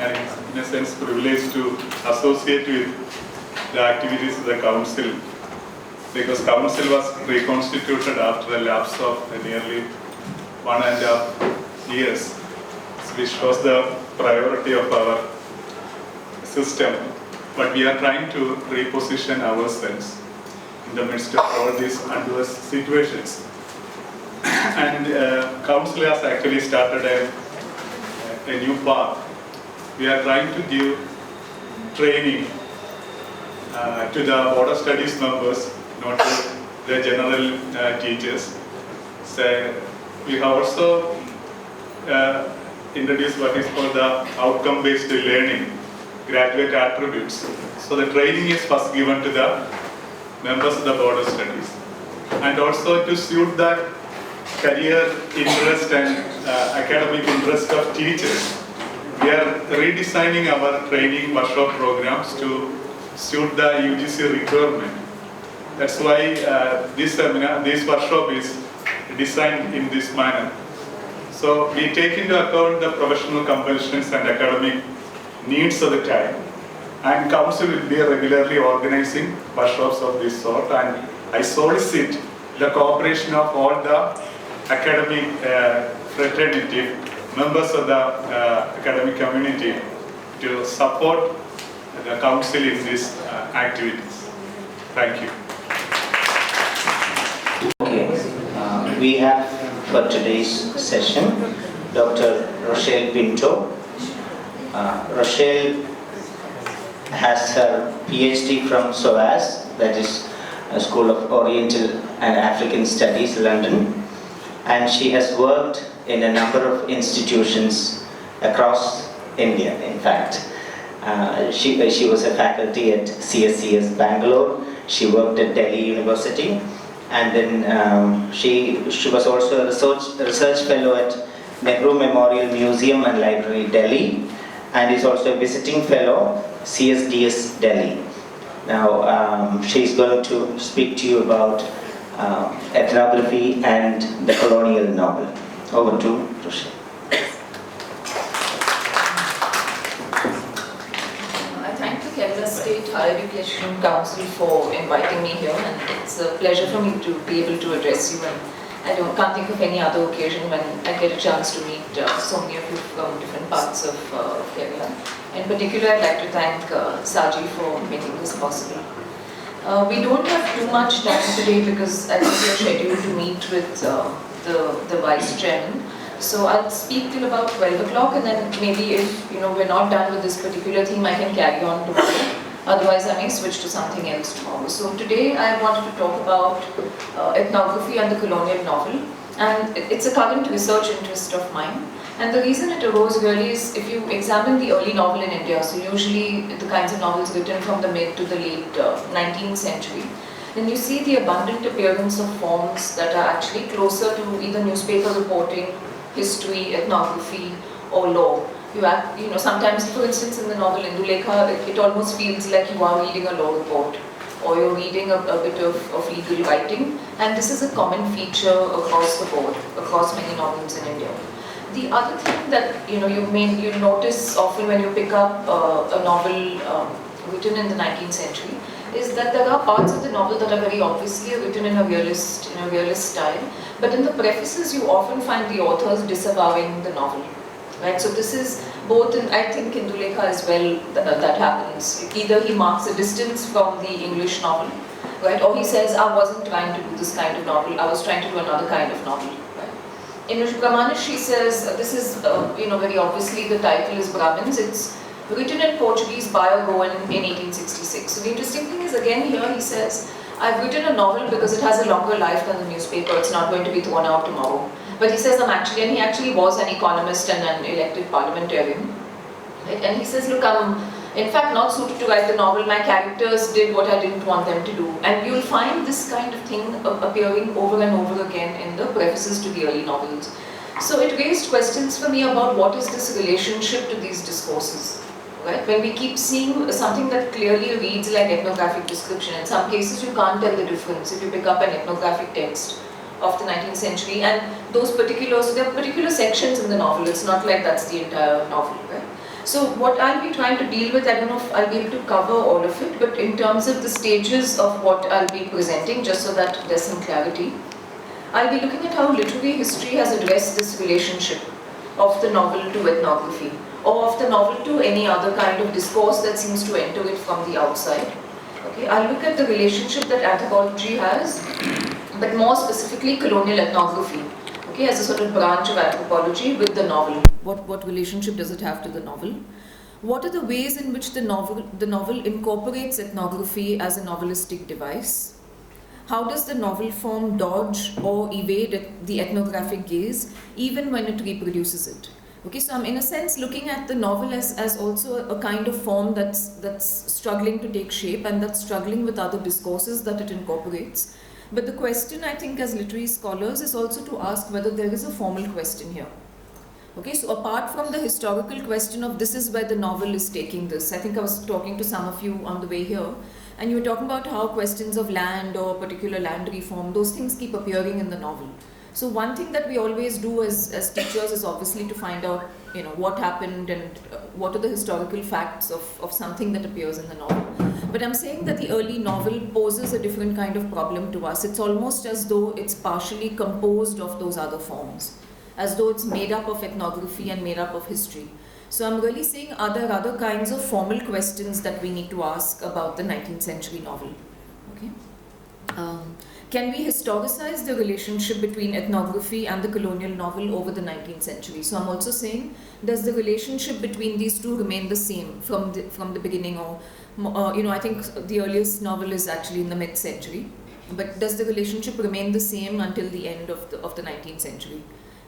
and in a sense privileged to associate with the activities of the Council, because Council was reconstituted after a lapse of nearly 1.5 years, which was the priority of our system. But we are trying to reposition ourselves in the midst of all these adverse situations. And Council has actually started a new path. We are trying to give training to the border studies members, not to the general teachers. So we have also introduced what is called the outcome-based learning, graduate attributes. So the training is first given to the members of the border studies, and also to suit the career interest and academic interest of teachers. We are redesigning our training workshop programs to suit the UGC requirement. That's why this workshop is designed in this manner. So we take into account the professional compulsions and academic needs of the time, and Council will be regularly organizing workshops of this sort, and I solicit the cooperation of all the academic fraternity, members of the academic community, to support the Council in these activities. Thank you. Okay, we have for today's session Dr. Rochelle Pinto. Rochelle has her PhD from SOAS, that is School of Oriental and African Studies, London, and she has worked in a number of institutions across India. In fact, she was a faculty at CSCS Bangalore. She worked at Delhi University, and then she was also a research fellow at Nehru Memorial Museum and Library, Delhi, and is also a visiting fellow, CSDS Delhi. Now, she's going to speak to you about ethnography and the colonial novel. Over to Rochelle. I thank the Kerala State Higher Education Council for inviting me here, and it's a pleasure for me to be able to address you. And I can't think of any other occasion when I get a chance to meet so many of you from different parts of Kerala. In particular, I'd like to thank Saji for making this possible. We don't have too much time today because I think we are scheduled to meet with the Vice Chairman. So I'll speak till about 12 o'clock, and then maybe if we're not done with this particular theme, I can carry on tomorrow. Otherwise, I may switch to something else tomorrow. So today I wanted to talk about ethnography and the colonial novel, and it's a current research interest of mine. And the reason it arose really is if you examine the early novel in India, so usually the kinds of novels written from the mid to the late 19th century, then you see the abundant appearance of forms that are actually closer to either newspaper reporting, history, ethnography, or law. Sometimes, for instance, in the novel Indulekha, it almost feels like you are reading a law report, or you're reading a bit of legal writing, and this is a common feature across the board, across many novels in India. The other thing that you notice often when you pick up a novel written in the 19th century is that there are parts of the novel that are very obviously written in a realist style, but in the prefaces you often find the authors disavowing the novel. Right? So this is both in, I think, Indulekha as well that happens. Either he marks a distance from the English novel, right, or he says, I wasn't trying to do this kind of novel, I was trying to do another kind of novel. In Brahmanish, she says, this is, very obviously the title is Brahmins. It's written in Portuguese by a Goan in 1866. So the interesting thing is, again here he says, I've written a novel because it has a longer life than the newspaper, it's not going to be thrown out tomorrow. But he says, and he actually was an economist and an elected parliamentarian. Right? And he says, look, I'm in fact not suited to write the novel, my characters did what I didn't want them to do. And you'll find this kind of thing appearing over and over again in the prefaces to the early novels. So it raised questions for me about what is this relationship to these discourses. Right? When we keep seeing something that clearly reads like ethnographic description, in some cases you can't tell the difference if you pick up an ethnographic text of the 19th century, and those there are particular sections in the novel, it's not like that's the entire novel. Right? So what I'll be trying to deal with, I don't know if I'll be able to cover all of it, but in terms of the stages of what I'll be presenting, just so that there's some clarity, I'll be looking at how literary history has addressed this relationship of the novel to ethnography, or of the novel to any other kind of discourse that seems to enter it from the outside. Okay, I'll look at the relationship that anthropology has, but more specifically colonial ethnography, okay, as a sort of branch of anthropology with the novel. What relationship does it have to the novel? What are the ways in which the novel incorporates ethnography as a novelistic device? How does the novel form dodge or evade the ethnographic gaze even when it reproduces it? Okay, so I'm in a sense looking at the novel as also a kind of form that's struggling to take shape and that's struggling with other discourses that it incorporates. But the question, I think, as literary scholars is also to ask whether there is a formal question here. Okay, so apart from the historical question of this is where the novel is taking this, I think I was talking to some of you on the way here, and you were talking about how questions of land or particular land reform, those things keep appearing in the novel. So one thing that we always do as teachers is obviously to find out, what happened and what are the historical facts of something that appears in the novel. But I'm saying that the early novel poses a different kind of problem to us. It's almost as though it's partially composed of those other forms, as though it's made up of ethnography and made up of history. So I'm really saying, are there other kinds of formal questions that we need to ask about the 19th century novel? Okay. Can we historicize the relationship between ethnography and the colonial novel over the 19th century? So I'm also saying, does the relationship between these two remain the same from the beginning, or I think the earliest novel is actually in the mid-century, but does the relationship remain the same until the end of the 19th century?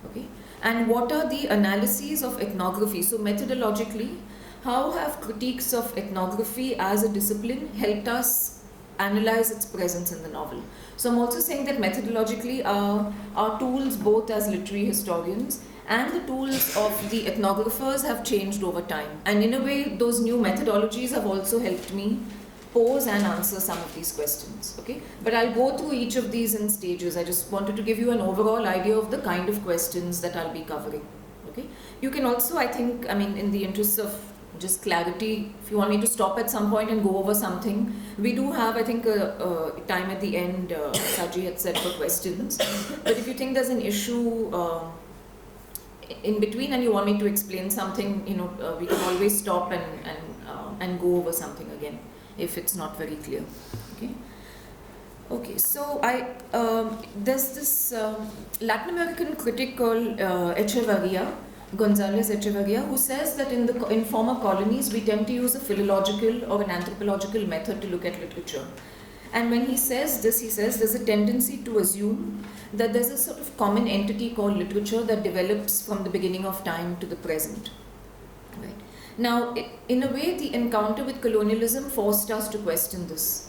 Okay, and what are the analyses of ethnography? So methodologically, how have critiques of ethnography as a discipline helped us analyze its presence in the novel? So I'm also saying that methodologically our tools both as literary historians and the tools of the ethnographers have changed over time, and in a way those new methodologies have also helped me pose and answer some of these questions. Okay, but I'll go through each of these in stages. I just wanted to give you an overall idea of the kind of questions that I'll be covering. Okay, you can also, I think, in the interest of just clarity, if you want me to stop at some point and go over something, we do have, I think, a time at the end, Saji had said, for questions. But if you think there's an issue in between and you want me to explain something, we can always stop and go over something again if it's not very clear. Okay, so there's this Latin American critic called Gonzalez Echevarria, who says that in former colonies we tend to use a philological or an anthropological method to look at literature. And when he says this, he says there's a tendency to assume that there's a sort of common entity called literature that develops from the beginning of time to the present. Right. Now, in a way, the encounter with colonialism forced us to question this.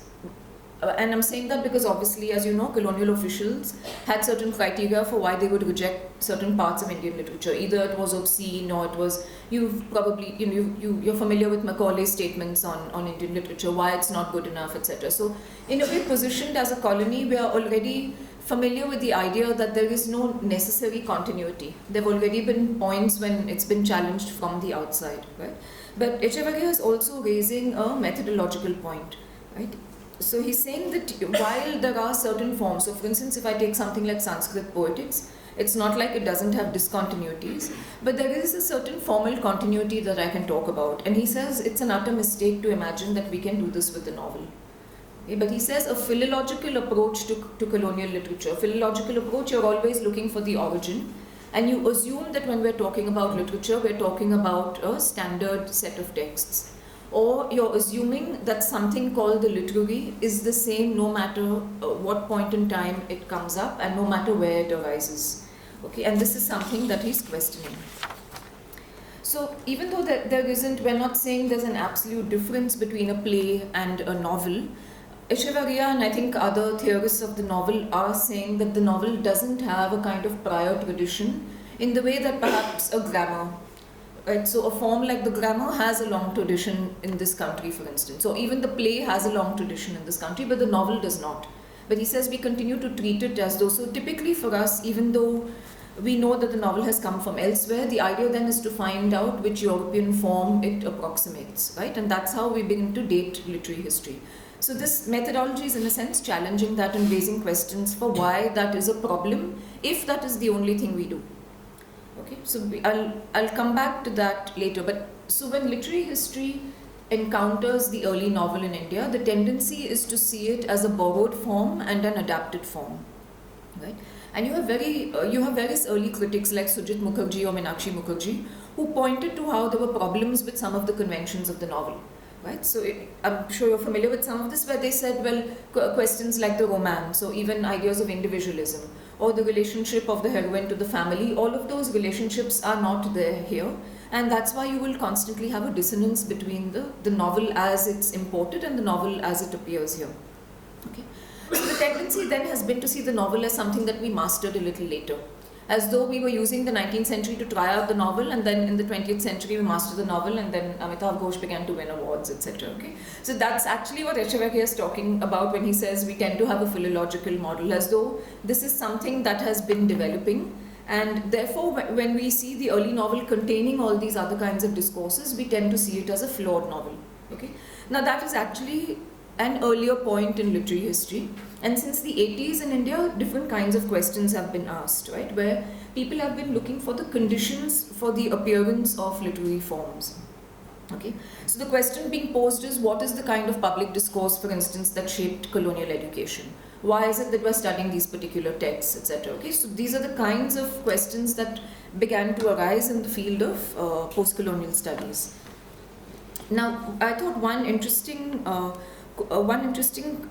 And I'm saying that because obviously, as you know, colonial officials had certain criteria for why they would reject certain parts of Indian literature. Either it was obscene, or it was, you're familiar with Macaulay's statements on Indian literature, why it's not good enough, etc. So in a way, positioned as a colony, we are already familiar with the idea that there is no necessary continuity. There have already been points when it's been challenged from the outside, right? But Echevarria is also raising a methodological point, right? So he's saying that while there are certain forms, so for instance, if I take something like Sanskrit poetics, it's not like it doesn't have discontinuities, but there is a certain formal continuity that I can talk about. And he says it's an utter mistake to imagine that we can do this with the novel. Okay, but he says a philological approach to colonial literature. Philological approach, you're always looking for the origin, and you assume that when we're talking about literature, we're talking about a standard set of texts. Or you're assuming that something called the literary is the same no matter what point in time it comes up and no matter where it arises. Okay, and this is something that he's questioning. So even though we're not saying there's an absolute difference between a play and a novel, Echevarria and I think other theorists of the novel are saying that the novel doesn't have a kind of prior tradition in the way that perhaps a grammar. Right, so a form like the grammar has a long tradition in this country, for instance. So even the play has a long tradition in this country, but the novel does not. But he says we continue to treat it as though, so typically for us, even though we know that the novel has come from elsewhere. The idea then is to find out which European form it approximates, right? And that's how we begin to date literary history. So this methodology is in a sense challenging that and raising questions for why that is a problem, if that is the only thing we do. Okay, so I'll come back to that later. But so when literary history encounters the early novel in India, the tendency is to see it as a borrowed form and an adapted form, right? And you have various early critics like Sujit Mukherjee or Meenakshi Mukherjee who pointed to how there were problems with some of the conventions of the novel, right? So I'm sure you're familiar with some of this, where they said, well, questions like the romance or even ideas of individualism or the relationship of the heroine to the family, all of those relationships are not there here. And that's why you will constantly have a dissonance between the novel as it's imported and the novel as it appears here. Okay. So the tendency then has been to see the novel as something that we mastered a little later, as though we were using the 19th century to try out the novel, and then in the 20th century we mastered the novel, and then Amitav Ghosh began to win awards, etc. Okay, so that's actually what Echeverria is talking about when he says we tend to have a philological model, as though this is something that has been developing, and therefore when we see the early novel containing all these other kinds of discourses, we tend to see it as a flawed novel. Okay, now that is actually an earlier point in literary history, and since the 80s in India, different kinds of questions have been asked, right, where people have been looking for the conditions for the appearance of literary forms. Okay, so the question being posed is, what is the kind of public discourse, for instance, that shaped colonial education? Why is it that we're studying these particular texts, etc.? Okay, so these are the kinds of questions that began to arise in the field of post-colonial studies. Now, I thought one interesting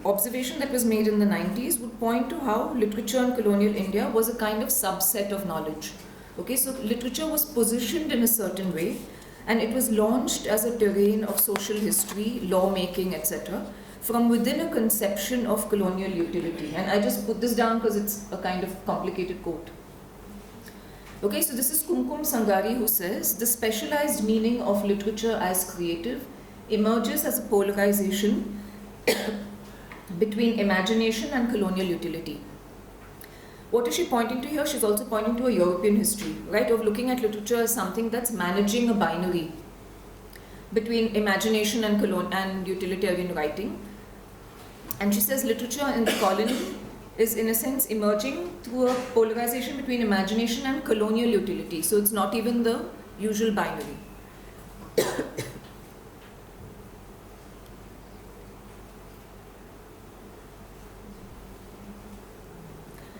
observation that was made in the 90s would point to how literature in colonial India was a kind of subset of knowledge. Okay, so literature was positioned in a certain way, and it was launched as a terrain of social history, lawmaking, etc., from within a conception of colonial utility. And I just put this down because it's a kind of complicated quote. Okay, so this is Kumkum Sangari, who says, the specialized meaning of literature as creative emerges as a polarization between imagination and colonial utility. What is she pointing to here? She's also pointing to a European history, right, of looking at literature as something that's managing a binary between imagination and utilitarian writing. And she says literature in the colony is in a sense emerging through a polarization between imagination and colonial utility. So it's not even the usual binary.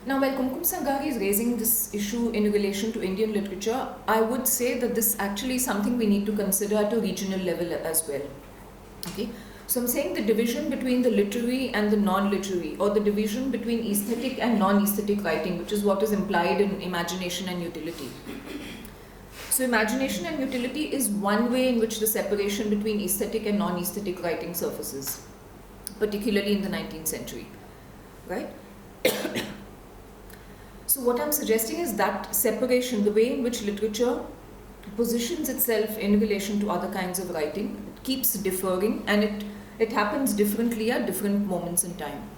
Now, while Kumkum Sangari is raising this issue in relation to Indian literature, I would say that this actually is something we need to consider at a regional level as well. Okay, so I'm saying the division between the literary and the non-literary, or the division between aesthetic and non-aesthetic writing, which is what is implied in imagination and utility. So imagination and utility is one way in which the separation between aesthetic and non-aesthetic writing surfaces, particularly in the 19th century, right? So what I'm suggesting is that separation, the way in which literature positions itself in relation to other kinds of writing, it keeps differing, and it happens differently at different moments in time.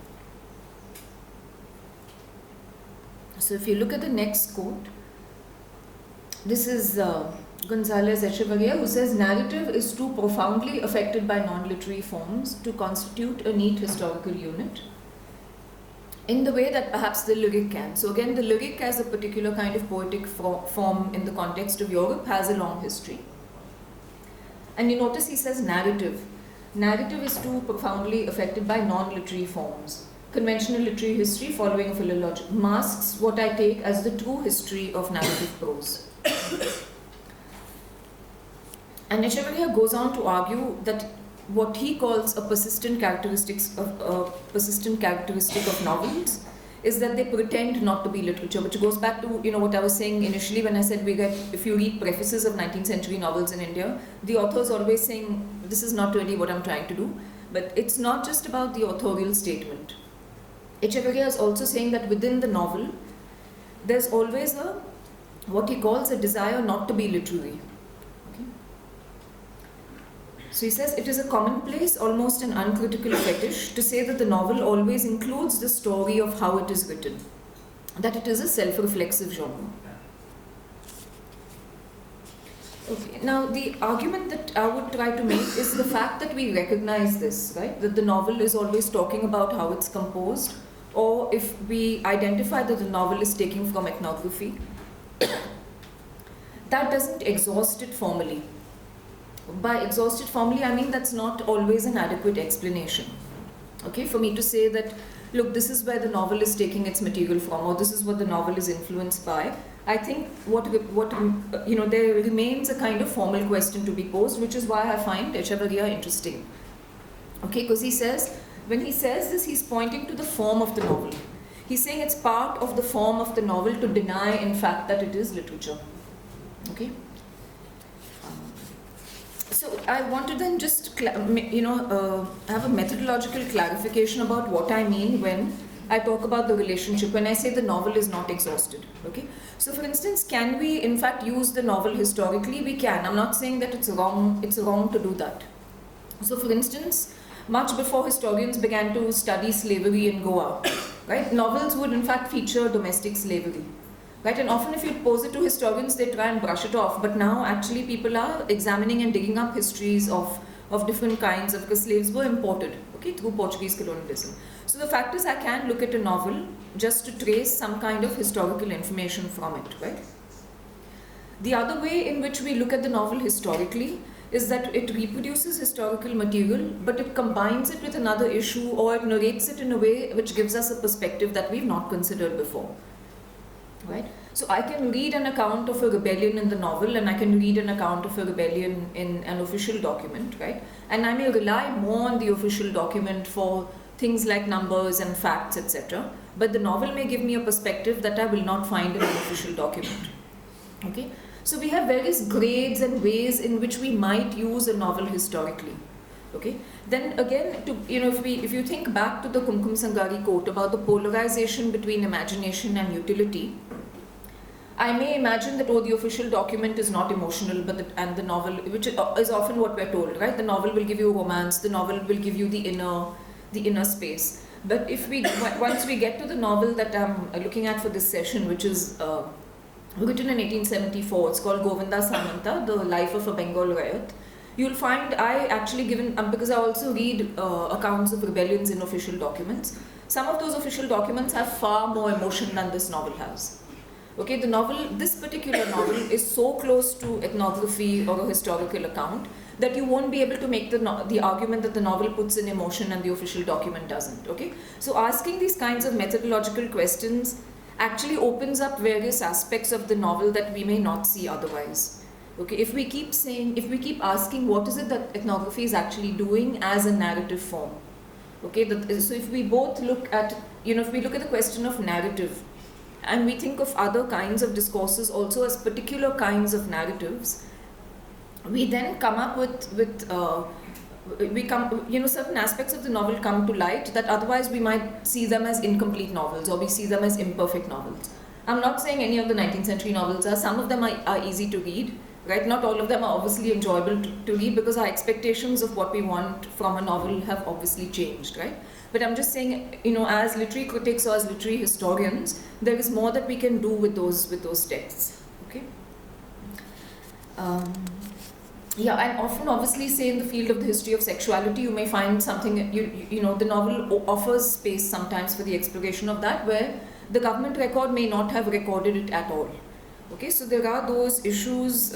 So if you look at the next quote, this is Gonzalez Echeverria, who says, narrative is too profoundly affected by non-literary forms to constitute a neat historical unit, in the way that perhaps the lyric can. So again, the lyric as a particular kind of poetic form in the context of Europe has a long history. And you notice he says narrative. Narrative is too profoundly affected by non-literary forms. Conventional literary history, following a philology, masks what I take as the true history of narrative prose. And Echeverria goes on to argue that what he calls a persistent characteristic of novels is that they pretend not to be literature, which goes back to what I was saying initially when I said if you read prefaces of 19th century novels in India, the author is always saying this is not really what I'm trying to do, but it's not just about the authorial statement. Echeverria is also saying that within the novel there's always what he calls a desire not to be literary. So he says it is a commonplace, almost an uncritical fetish to say that the novel always includes the story of how it is written, that it is a self-reflexive genre. Now, the argument that I would try to make is the fact that we recognize this, right? That the novel is always talking about how it's composed, or if we identify that the novel is taking from ethnography, that doesn't exhaust it formally. By exhaust it formally, I mean that's not always an adequate explanation. Okay, for me to say that, look, this is where the novel is taking its material from, or this is what the novel is influenced by. I think there remains a kind of formal question to be posed, which is why I find Echevarria interesting. Okay, because when he says this, he's pointing to the form of the novel. He's saying it's part of the form of the novel to deny, in fact, that it is literature. Okay. So I want to then just have a methodological clarification about what I mean when I talk about the relationship, when I say the novel is not exhausted. Okay. So for instance, can we in fact use the novel historically? We can. I'm not saying that it's wrong to do that. So for instance, much before historians began to study slavery in Goa, right, novels would in fact feature domestic slavery. Right, and often if you pose it to historians, they try and brush it off. But now actually people are examining and digging up histories of different kinds because slaves were imported, okay, through Portuguese colonialism. So the fact is I can look at a novel just to trace some kind of historical information from it, right? The other way in which we look at the novel historically is that it reproduces historical material, but it combines it with another issue, or it narrates it in a way which gives us a perspective that we've not considered before. Right? So I can read an account of a rebellion in the novel, and I can read an account of a rebellion in an official document, right? And I may rely more on the official document for things like numbers and facts, etc. But the novel may give me a perspective that I will not find in an official document. Okay? So we have various grades and ways in which we might use a novel historically. Okay. Then again, if you think back to the Kumkum Sangari quote about the polarization between imagination and utility, I may imagine that the official document is not emotional, and the novel, which is often what we're told, right? The novel will give you romance, the novel will give you the inner space. But once we get to the novel that I'm looking at for this session, which is written in 1874, it's called Govinda Samanta, The Life of a Bengal Rayat. You'll find I actually because I also read accounts of rebellions in official documents. Some of those official documents have far more emotion than this novel has. Okay, this particular novel is so close to ethnography or a historical account that you won't be able to make the argument that the novel puts in emotion and the official document doesn't. Okay, so asking these kinds of methodological questions actually opens up various aspects of the novel that we may not see otherwise. Okay, if we keep asking what is it that ethnography is actually doing as a narrative form. Okay, so if we both look at, if we look at the question of narrative, and we think of other kinds of discourses also as particular kinds of narratives, we then come up certain aspects of the novel come to light that otherwise we might see them as incomplete novels, or we see them as imperfect novels. I'm not saying any of the 19th century novels are. Some of them are easy to read, right? Not all of them are obviously enjoyable to read because our expectations of what we want from a novel have obviously changed, right? But I'm just saying, as literary critics or as literary historians, there is more that we can do with those texts, okay? And often, obviously, say in the field of the history of sexuality, you may find something, the novel offers space sometimes for the exploration of that, where the government record may not have recorded it at all. Okay, so there are those issues,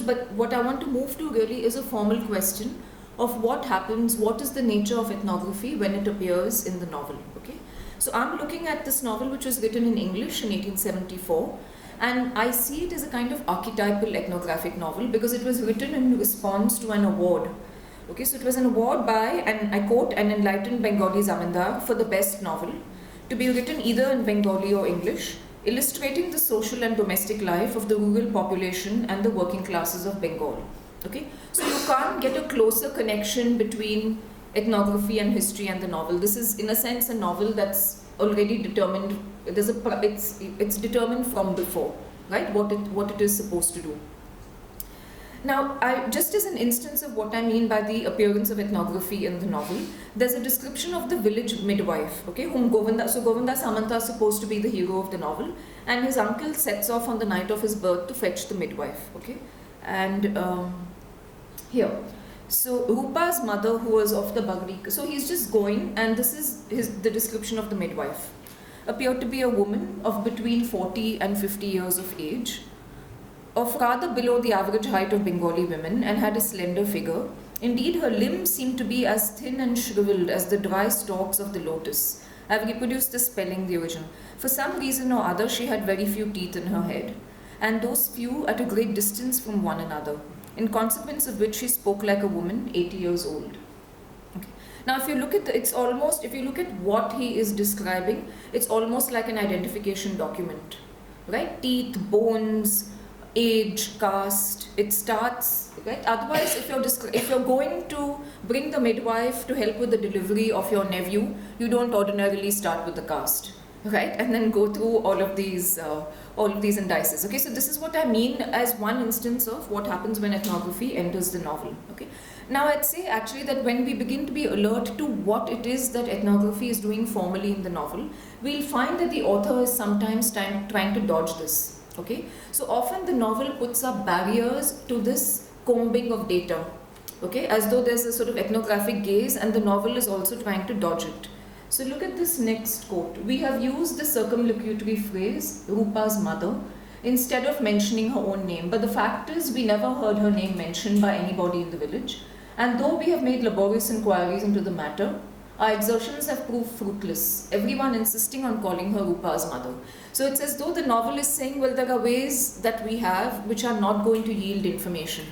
but what I want to move to really is a formal question of what happens, what is the nature of ethnography when it appears in the novel. Okay, so I'm looking at this novel which was written in English in 1874, and I see it as a kind of archetypal ethnographic novel because it was written in response to an award. Okay, so it was an award by, and I quote, an enlightened Bengali zamindar for the best novel, to be written either in Bengali or English, illustrating the social and domestic life of the rural population and the working classes of Bengal. Okay, so you can't get a closer connection between ethnography and history and the novel. This is, in a sense, a novel that's already determined. It's determined from before, right? What it is supposed to do. Now, just as an instance of what I mean by the appearance of ethnography in the novel, there's a description of the village midwife, okay, whom Govinda Samanta is supposed to be the hero of the novel, and his uncle sets off on the night of his birth to fetch the midwife, okay, and here. So Rupa's mother, who was of the Bagri, so he's just going, and this is the description of the midwife. Appeared to be a woman of between 40 and 50 years of age, of rather below the average height of Bengali women, and had a slender figure. Indeed, her limbs seemed to be as thin and shriveled as the dry stalks of the lotus. I've reproduced the spelling, the original. For some reason or other, she had very few teeth in her head, and those few at a great distance from one another, in consequence of which she spoke like a woman 80 years old. Okay. Now, if you look at if you look at what he is describing, it's almost like an identification document, right? Teeth, bones, age, caste, it starts, right? Otherwise, if you're going to bring the midwife to help with the delivery of your nephew, you don't ordinarily start with the caste, right? And then go through all of these indices. Okay, so this is what I mean as one instance of what happens when ethnography enters the novel. Okay, now I'd say actually that when we begin to be alert to what it is that ethnography is doing formally in the novel, we'll find that the author is sometimes trying to dodge this. Okay, so often the novel puts up barriers to this combing of data, okay, as though there's a sort of ethnographic gaze, and the novel is also trying to dodge it. So look at this next quote. We have used the circumlocutory phrase, Rupa's mother, instead of mentioning her own name, but the fact is we never heard her name mentioned by anybody in the village, and though we have made laborious inquiries into the matter, our exertions have proved fruitless, everyone insisting on calling her Rupa's mother. So it's as though the novel is saying, well, there are ways that we have which are not going to yield information.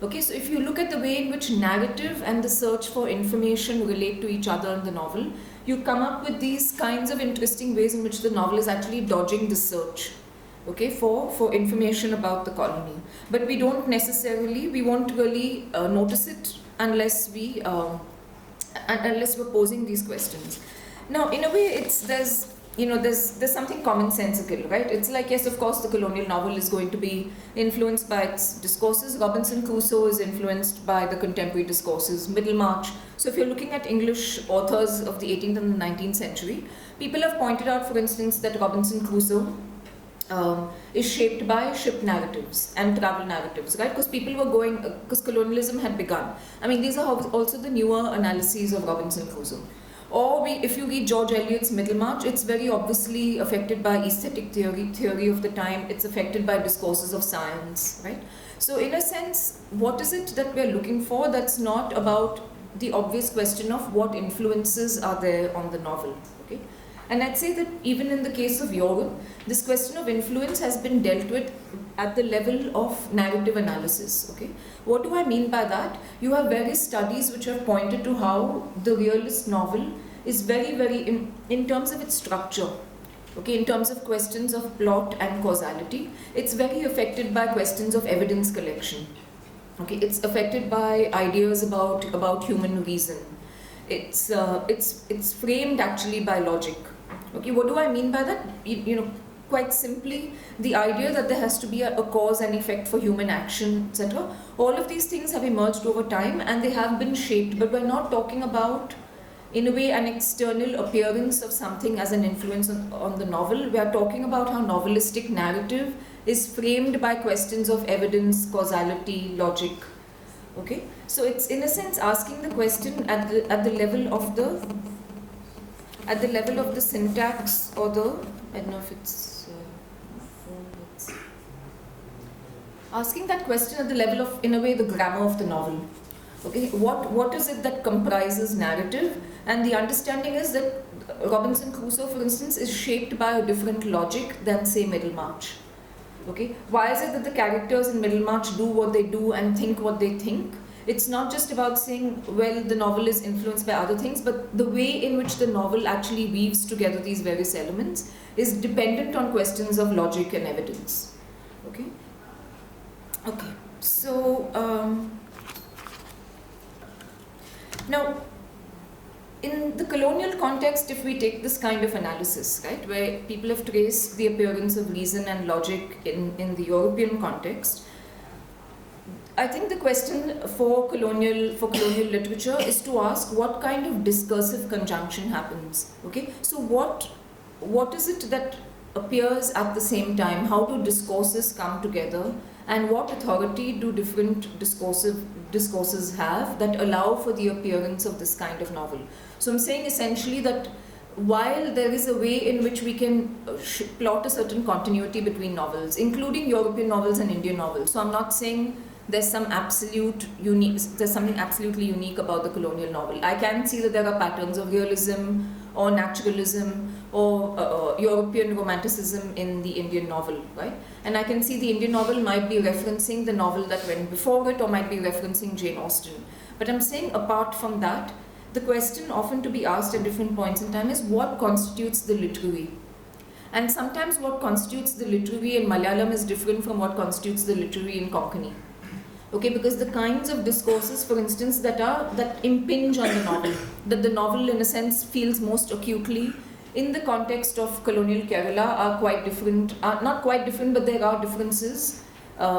Okay, so if you look at the way in which narrative and the search for information relate to each other in the novel, you come up with these kinds of interesting ways in which the novel is actually dodging the search, okay, for information about the colony. But we won't really notice it unless we're posing these questions. Now, in a way, there's something commonsensical, right? It's like, yes, of course, the colonial novel is going to be influenced by its discourses. Robinson Crusoe is influenced by the contemporary discourses, Middlemarch. So if you're looking at English authors of the 18th and the 19th century, people have pointed out, for instance, that Robinson Crusoe is shaped by ship narratives and travel narratives, right? Because colonialism had begun. I mean, these are also the newer analyses of Robinson Crusoe. Or if you read George Eliot's Middlemarch, it's very obviously affected by aesthetic theory of the time. It's affected by discourses of science, right? So in a sense, what is it that we're looking for that's not about the obvious question of what influences are there on the novel, okay? And I'd say that even in the case of Europe, this question of influence has been dealt with at the level of narrative analysis, okay? What do I mean by that? You have various studies which have pointed to how the realist novel is very, very, in terms of its structure, okay, in terms of questions of plot and causality, it's very affected by questions of evidence collection, okay? It's affected by ideas about human reason. It's framed actually by logic. Okay, what do I mean by that? Quite simply, the idea that there has to be a cause and effect for human action, etc. All of these things have emerged over time and they have been shaped, but we're not talking about, in a way, an external appearance of something as an influence on the novel. We are talking about how novelistic narrative is framed by questions of evidence, causality, logic. Okay, so it's in a sense asking the question at the level of the syntax, or I don't know if it's asking that question at the level of, in a way, the grammar of the novel. Okay, what is it that comprises narrative? And the understanding is that Robinson Crusoe, for instance, is shaped by a different logic than, say, Middlemarch. Okay, why is it that the characters in Middlemarch do what they do and think what they think? It's not just about saying, well, the novel is influenced by other things, but the way in which the novel actually weaves together these various elements is dependent on questions of logic and evidence. Okay? Okay, so now in the colonial context, if we take this kind of analysis, right, where people have traced the appearance of reason and logic in the European context, I think the question for colonial literature is to ask what kind of discursive conjunction happens. Okay, so what is it that appears at the same time? How do discourses come together, and what authority do different discourses have that allow for the appearance of this kind of novel? So I'm saying essentially that while there is a way in which we can plot a certain continuity between novels, including European novels and Indian novels. So I'm not saying there's something absolutely unique about the colonial novel. I can see that there are patterns of realism or naturalism or European romanticism in the Indian novel, right? And I can see the Indian novel might be referencing the novel that went before it, or might be referencing Jane Austen. But I'm saying apart from that, the question often to be asked at different points in time is what constitutes the literary? And sometimes what constitutes the literary in Malayalam is different from what constitutes the literary in Konkani. Okay, because the kinds of discourses, for instance, that impinge on the novel, that the novel in a sense feels most acutely in the context of colonial Kerala are quite different, not quite different, but there are differences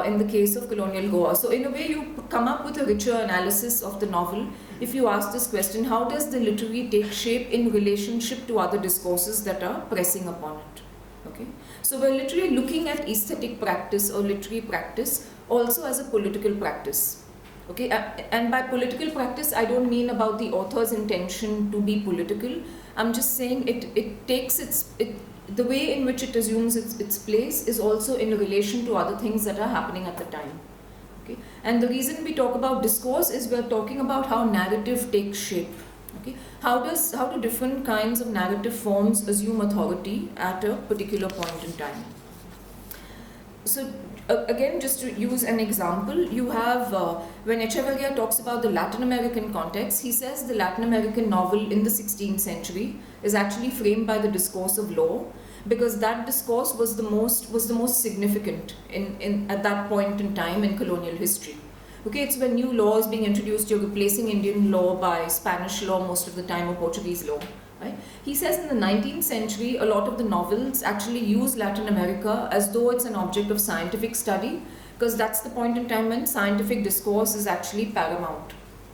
in the case of colonial Goa. So in a way you come up with a richer analysis of the novel if you ask this question, how does the literary take shape in relationship to other discourses that are pressing upon it? Okay, so we're literally looking at aesthetic practice or literary practice also as a political practice. Okay, and by political practice I don't mean about the author's intention to be political. I'm just saying it takes the way in which it assumes its place is also in relation to other things that are happening at the time. Okay, and the reason we talk about discourse is we're talking about how narrative takes shape. Okay, how do different kinds of narrative forms assume authority at a particular point in time? So again, just to use an example, you have when Echeverria talks about the Latin American context, he says the Latin American novel in the 16th century is actually framed by the discourse of law, because that discourse was the most significant in at that point in time in colonial history. Okay, it's when new laws being introduced, you're replacing Indian law by Spanish law most of the time, or Portuguese law. Right? He says in the 19th century, a lot of the novels actually use Latin America as though it's an object of scientific study, because that's the point in time when scientific discourse is actually paramount.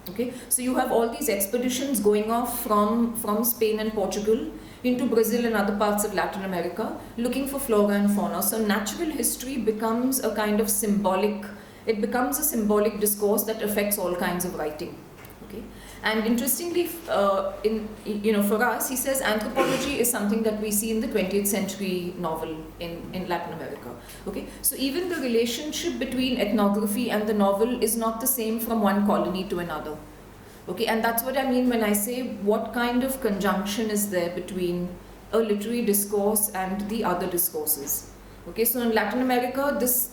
Okay, so you have all these expeditions going off from Spain and Portugal into Brazil and other parts of Latin America, looking for flora and fauna. So natural history becomes a kind of symbolic, it becomes a symbolic discourse that affects all kinds of writing. Okay, and interestingly, for us, he says anthropology is something that we see in the 20th century novel in Latin America. Okay, so even the relationship between ethnography and the novel is not the same from one colony to another. Okay, and that's what I mean when I say what kind of conjunction is there between a literary discourse and the other discourses. Okay, so in Latin America, this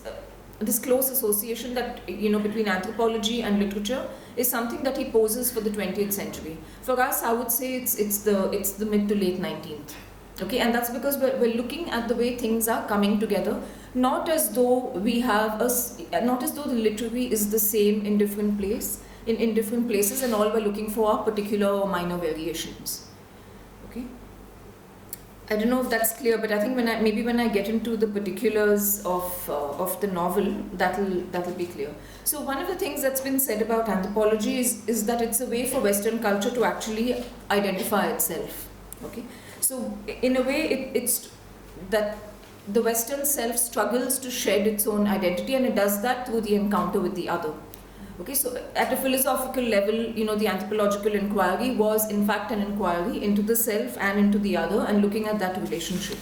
close association that between anthropology and literature is something that he poses for the 20th century. For us, I would say it's the mid to late 19th. Okay, and that's because we're looking at the way things are coming together, not as though not as though the literary is the same in different places, and all we're looking for are particular or minor variations. Okay, I don't know if that's clear, but I think when I get into the particulars of the novel, that'll be clear. So one of the things that's been said about anthropology is that it's a way for Western culture to actually identify itself. Okay, so in a way it's that the Western self struggles to shed its own identity, and it does that through the encounter with the other. Okay, so at a philosophical level, the anthropological inquiry was in fact an inquiry into the self and into the other, and looking at that relationship.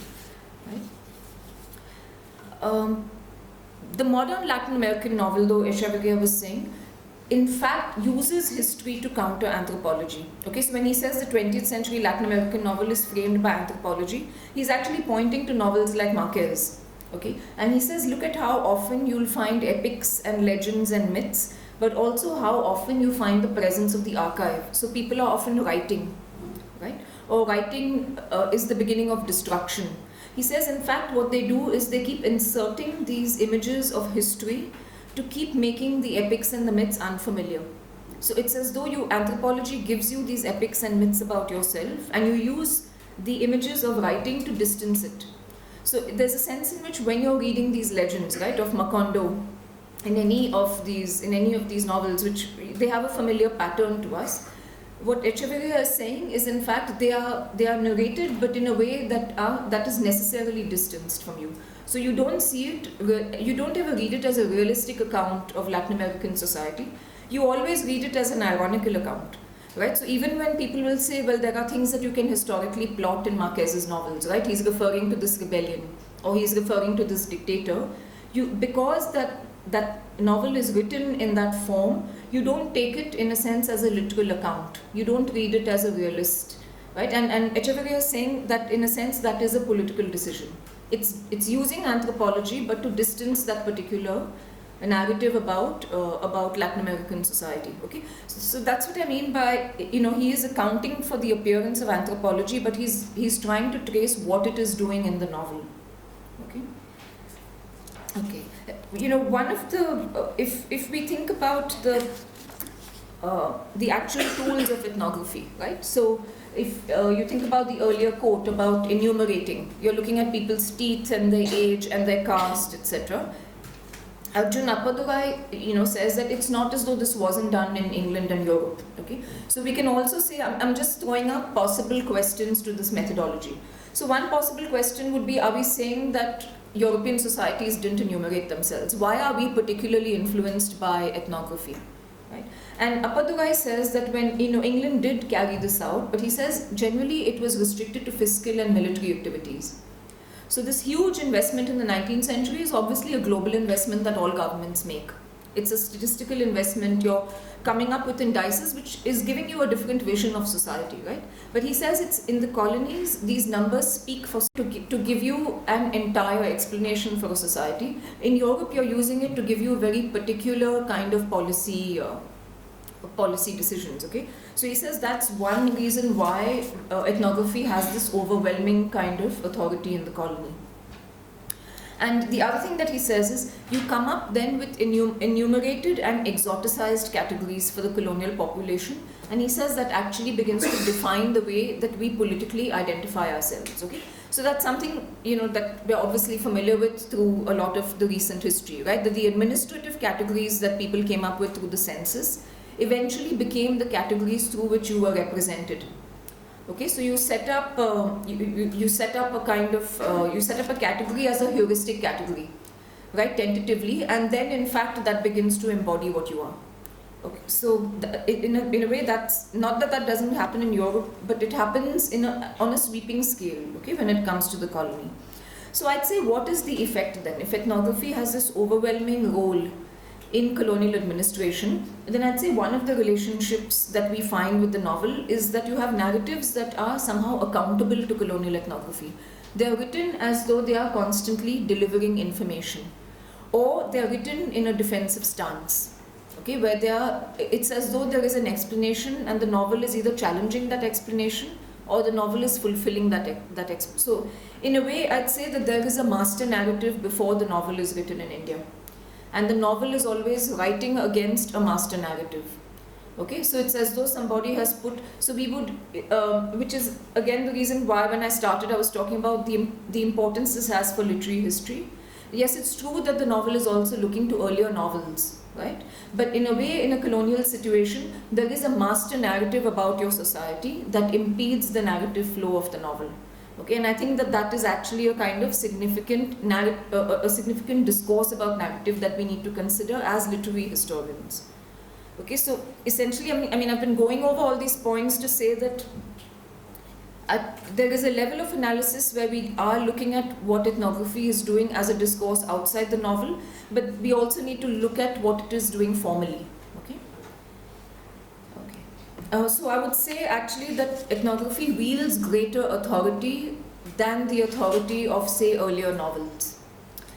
Right? The modern Latin American novel, though Echeverria was saying, in fact uses history to counter anthropology. Okay, so when he says the 20th century Latin American novel is framed by anthropology, he's actually pointing to novels like Marquez. Okay, and he says, look at how often you'll find epics and legends and myths, but also how often you find the presence of the archive. So people are often writing, right? Or writing is the beginning of destruction. He says, in fact, what they do is they keep inserting these images of history to keep making the epics and the myths unfamiliar. So it's as though anthropology gives you these epics and myths about yourself, and you use the images of writing to distance it. So there's a sense in which when you're reading these legends, right, of Macondo, in any of these novels, which they have a familiar pattern to us. What Echeverria is saying is, in fact, they are narrated, but in a way that is necessarily distanced from you. So you don't see it, you don't ever read it as a realistic account of Latin American society. You always read it as an ironical account, right? So even when people will say, well, there are things that you can historically plot in Marquez's novels, right? He's referring to this rebellion, or he's referring to this dictator. Because that novel is written in that form, you don't take it in a sense as a literal account. You don't read it as a realist, right? And Echeverria is saying that in a sense that is a political decision. It's using anthropology, but to distance that particular narrative about Latin American society. Okay, so that's what I mean by, he is accounting for the appearance of anthropology, but he's trying to trace what it is doing in the novel. Okay. One of the if we think about the actual tools of ethnography, right? So if you think about the earlier quote about enumerating, you're looking at people's teeth and their age and their caste, etc. Arjun Appadurai, says that it's not as though this wasn't done in England and Europe. Okay, so we can also say, I'm just throwing up possible questions to this methodology. So one possible question would be, are we saying that European societies didn't enumerate themselves? Why are we particularly influenced by ethnography? Right? And Appadurai says that when England did carry this out, but he says generally it was restricted to fiscal and military activities. So this huge investment in the 19th century is obviously a global investment that all governments make. It's a statistical investment. You're coming up with indices which is giving you a different vision of society, right? But he says it's in the colonies, these numbers speak for to give you an entire explanation for a society. In Europe, you're using it to give you a very particular kind of policy decisions, okay? So he says that's one reason why ethnography has this overwhelming kind of authority in the colony. And the other thing that he says is, you come up then with enumerated and exoticized categories for the colonial population, and he says that actually begins to define the way that we politically identify ourselves, okay? So that's something, that we're obviously familiar with through a lot of the recent history, right? That the administrative categories that people came up with through the census eventually became the categories through which you were represented. Okay, so you set up you set up a kind of you set up a category as a heuristic category, right? Tentatively, and then in fact that begins to embody what you are. Okay, so in a way, that's not that doesn't happen in Europe, but it happens on a sweeping scale. Okay, when it comes to the colony. So I'd say, what is the effect then? If ethnography has this overwhelming role in colonial administration, then I'd say one of the relationships that we find with the novel is that you have narratives that are somehow accountable to colonial ethnography. They are written as though they are constantly delivering information, or they are written in a defensive stance. Okay, where it's as though there is an explanation and the novel is either challenging that explanation or the novel is fulfilling that So in a way, I'd say that there is a master narrative before the novel is written in India. And the novel is always writing against a master narrative. Okay, so it's as though somebody has which is again the reason why when I started I was talking about the importance this has for literary history. Yes, it's true that the novel is also looking to earlier novels, right? But in a way, in a colonial situation, there is a master narrative about your society that impedes the narrative flow of the novel. Okay, and I think that is actually a kind of significant discourse about narrative that we need to consider as literary historians. Okay, so essentially, I mean, I've been going over all these points to say that there is a level of analysis where we are looking at what ethnography is doing as a discourse outside the novel, but we also need to look at what it is doing formally. So I would say actually that ethnography wields greater authority than the authority of, say, earlier novels.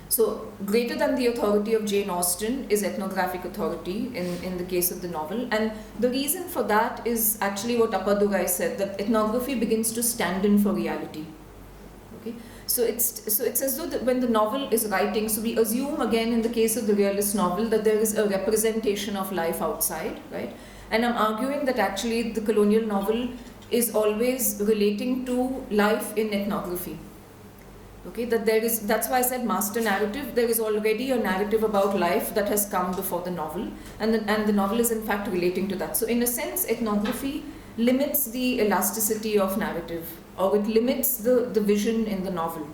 So greater than the authority of Jane Austen is ethnographic authority in the case of the novel. And the reason for that is actually what Appadurai said, that ethnography begins to stand in for reality. Okay? So it's as though that when the novel is writing, so we assume again in the case of the realist novel that there is a representation of life outside, right? And I'm arguing that actually the colonial novel is always relating to life in ethnography. Okay, that's why I said master narrative. There is already a narrative about life that has come before the novel, and the novel is in fact relating to that. So in a sense, ethnography limits the elasticity of narrative, or it limits the vision in the novel.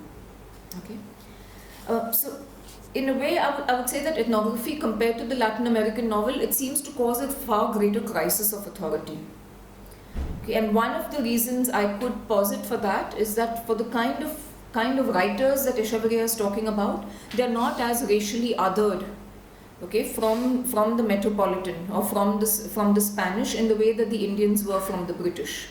Okay, so in a way, I would say that ethnography, compared to the Latin American novel, it seems to cause a far greater crisis of authority. Okay, and one of the reasons I could posit for that is that for the kind of writers that Echeverria is talking about, they are not as racially othered, okay, from the metropolitan or from the Spanish in the way that the Indians were from the British.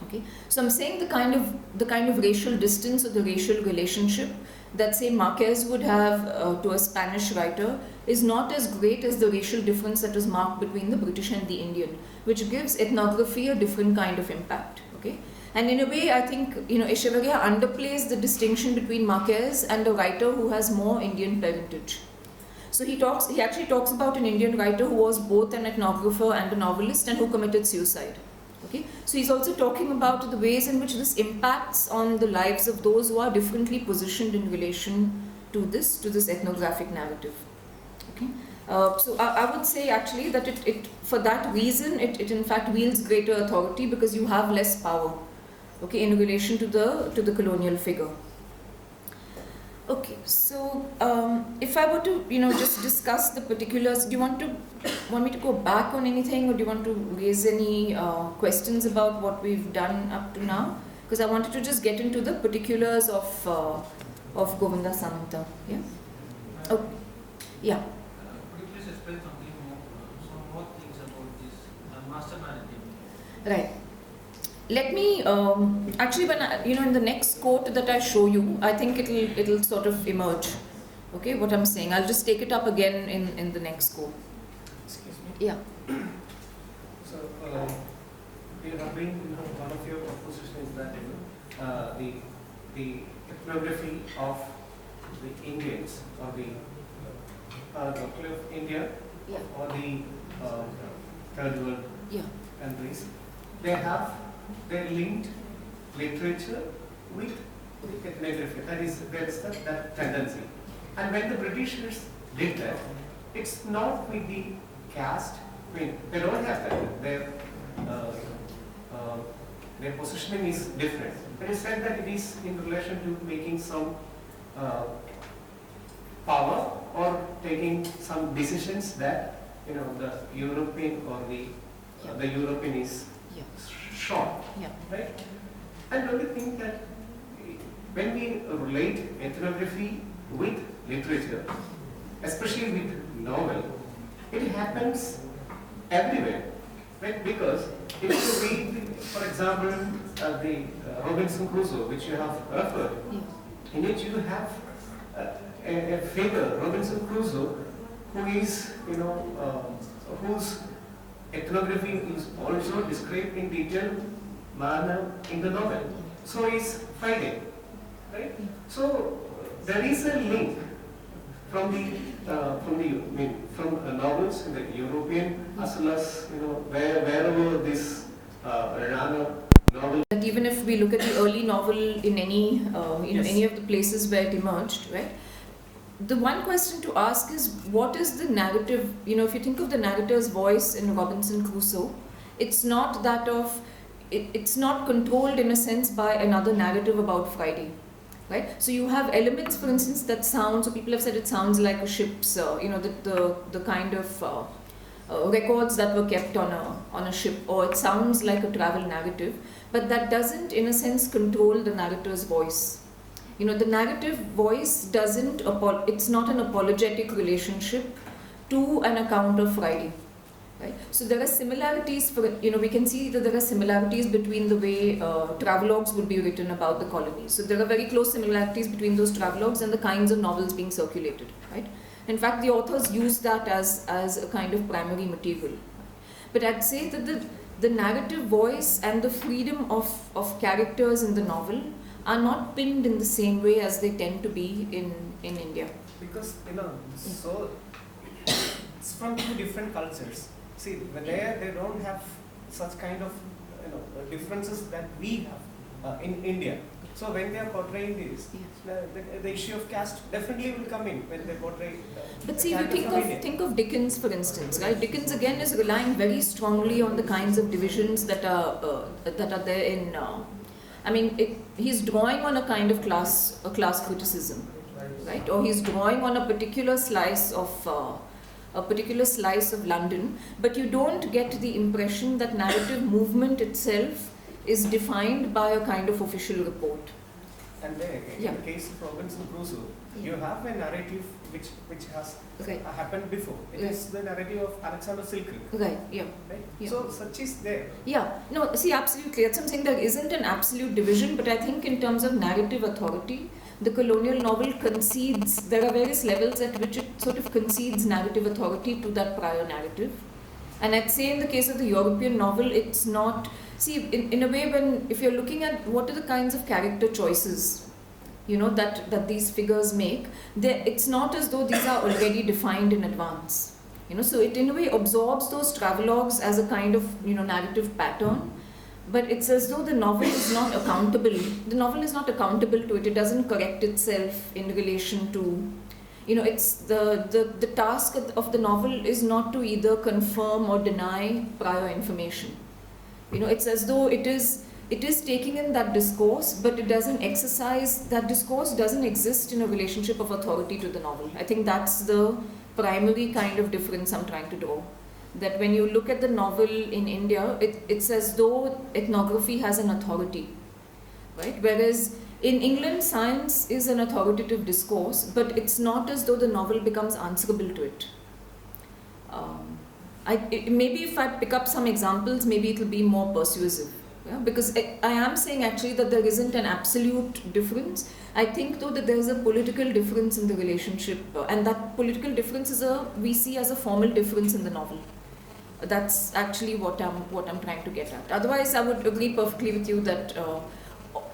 Okay, so I'm saying the kind of racial distance or the racial relationship that say Marquez would have to a Spanish writer is not as great as the racial difference that was marked between the British and the Indian, which gives ethnography a different kind of impact. Okay, and in a way, I think Echeverria underplays the distinction between Marquez and a writer who has more Indian parentage. So he actually talks about an Indian writer who was both an ethnographer and a novelist and who committed suicide. Okay, so he's also talking about the ways in which this impacts on the lives of those who are differently positioned in relation to this ethnographic narrative. Okay, so I would say actually that it for that reason it in fact wields greater authority because you have less power. Okay, in relation to the colonial figure. Okay, so if I were to just discuss the particulars, do you want me to go back on anything, or do you want to raise any questions about what we've done up to now? Because I wanted to just get into the particulars of Govinda Samanta. Yeah. Okay. Yeah. Could you please explain some more things about this master narrative? Right. Let me actually, when in the next quote that I show you, I think it'll sort of emerge. Okay, what I'm saying. I'll just take it up again in the next quote. Excuse me. Yeah. So we have been, one of your propositions is that the ethnography of the Indians or the people of India, Yeah. or the third world Yeah. countries, they linked literature with ethnography. That's that tendency. And when the Britishers did that, it's not with the caste. I mean, they don't have that. Their positioning is different. But it's said that it is in relation to making some power or taking some decisions that the European or the European is short, Yeah. right? And don't you think that when we relate ethnography with literature, especially with novel, it happens everywhere, right? Because if you read, for example, the Robinson Crusoe, which you have referred, Yeah. in which you have a figure, Robinson Crusoe, who is, whose ethnography is also described in detailed manner in the novel. So is Friday, right? So there is a link from novels in the European as well as wherever this Rana novel. That even if we look at the early novel in any any of the places where it emerged, right? The one question to ask is, what is the narrative? If you think of the narrator's voice in Robinson Crusoe, it's not that of, it's not controlled in a sense by another narrative about Friday, right? So you have elements, for instance, that sound, so people have said it sounds like a ship's, the kind of records that were kept on a ship, or it sounds like a travel narrative, but that doesn't, in a sense, control the narrator's voice. The narrative voice doesn't, it's not an apologetic relationship to an account of Friday, right? So there are similarities, we can see that there are similarities between the way travelogues would be written about the colonies. So there are very close similarities between those travelogues and the kinds of novels being circulated, right? In fact, the authors use that as a kind of primary material. But I'd say that the narrative voice and the freedom of characters in the novel are not pinned in the same way as they tend to be in India. Because so it's from two different cultures. See, they don't have such kind of differences that we have. in India. So when they are portraying this, the issue of caste definitely will come in when they portray. But see, if you think of Dickens, for instance, right? Dickens again is relying very strongly on the kinds of divisions that are there in. He's drawing on a kind of class criticism, right? Or he's drawing on a particular slice of London, but you don't get the impression that narrative movement itself is defined by a kind of official report. And then, in the case of Robinson Crusoe, you have a narrative which has happened before. It is the narrative of Alexander Selkirk. Right, yeah. Right? Yeah. So such is there. Yeah, no, see, absolutely. That's something there isn't an absolute division, but I think in terms of narrative authority, the colonial novel concedes, there are various levels at which it sort of concedes narrative authority to that prior narrative. And I'd say in the case of the European novel, it's not, see, in a way, if you're looking at what are the kinds of character choices, that these figures make, it's not as though these are already defined in advance. So it in a way absorbs those travelogues as a kind of, narrative pattern, but it's as though the novel is not accountable. The novel is not accountable to it. It doesn't correct itself in relation to, it's the task of the novel is not to either confirm or deny prior information. It's as though it is taking in that discourse, but it doesn't exercise, that discourse doesn't exist in a relationship of authority to the novel. I think that's the primary kind of difference I'm trying to draw. That when you look at the novel in India, it's as though ethnography has an authority, right? Whereas in England, science is an authoritative discourse, but it's not as though the novel becomes answerable to it. Maybe if I pick up some examples, maybe it'll be more persuasive. Yeah? Because I am saying actually that there isn't an absolute difference. I think though that there is a political difference in the relationship, and that political difference we see as a formal difference in the novel. That's actually what I'm trying to get at. Otherwise, I would agree perfectly with you that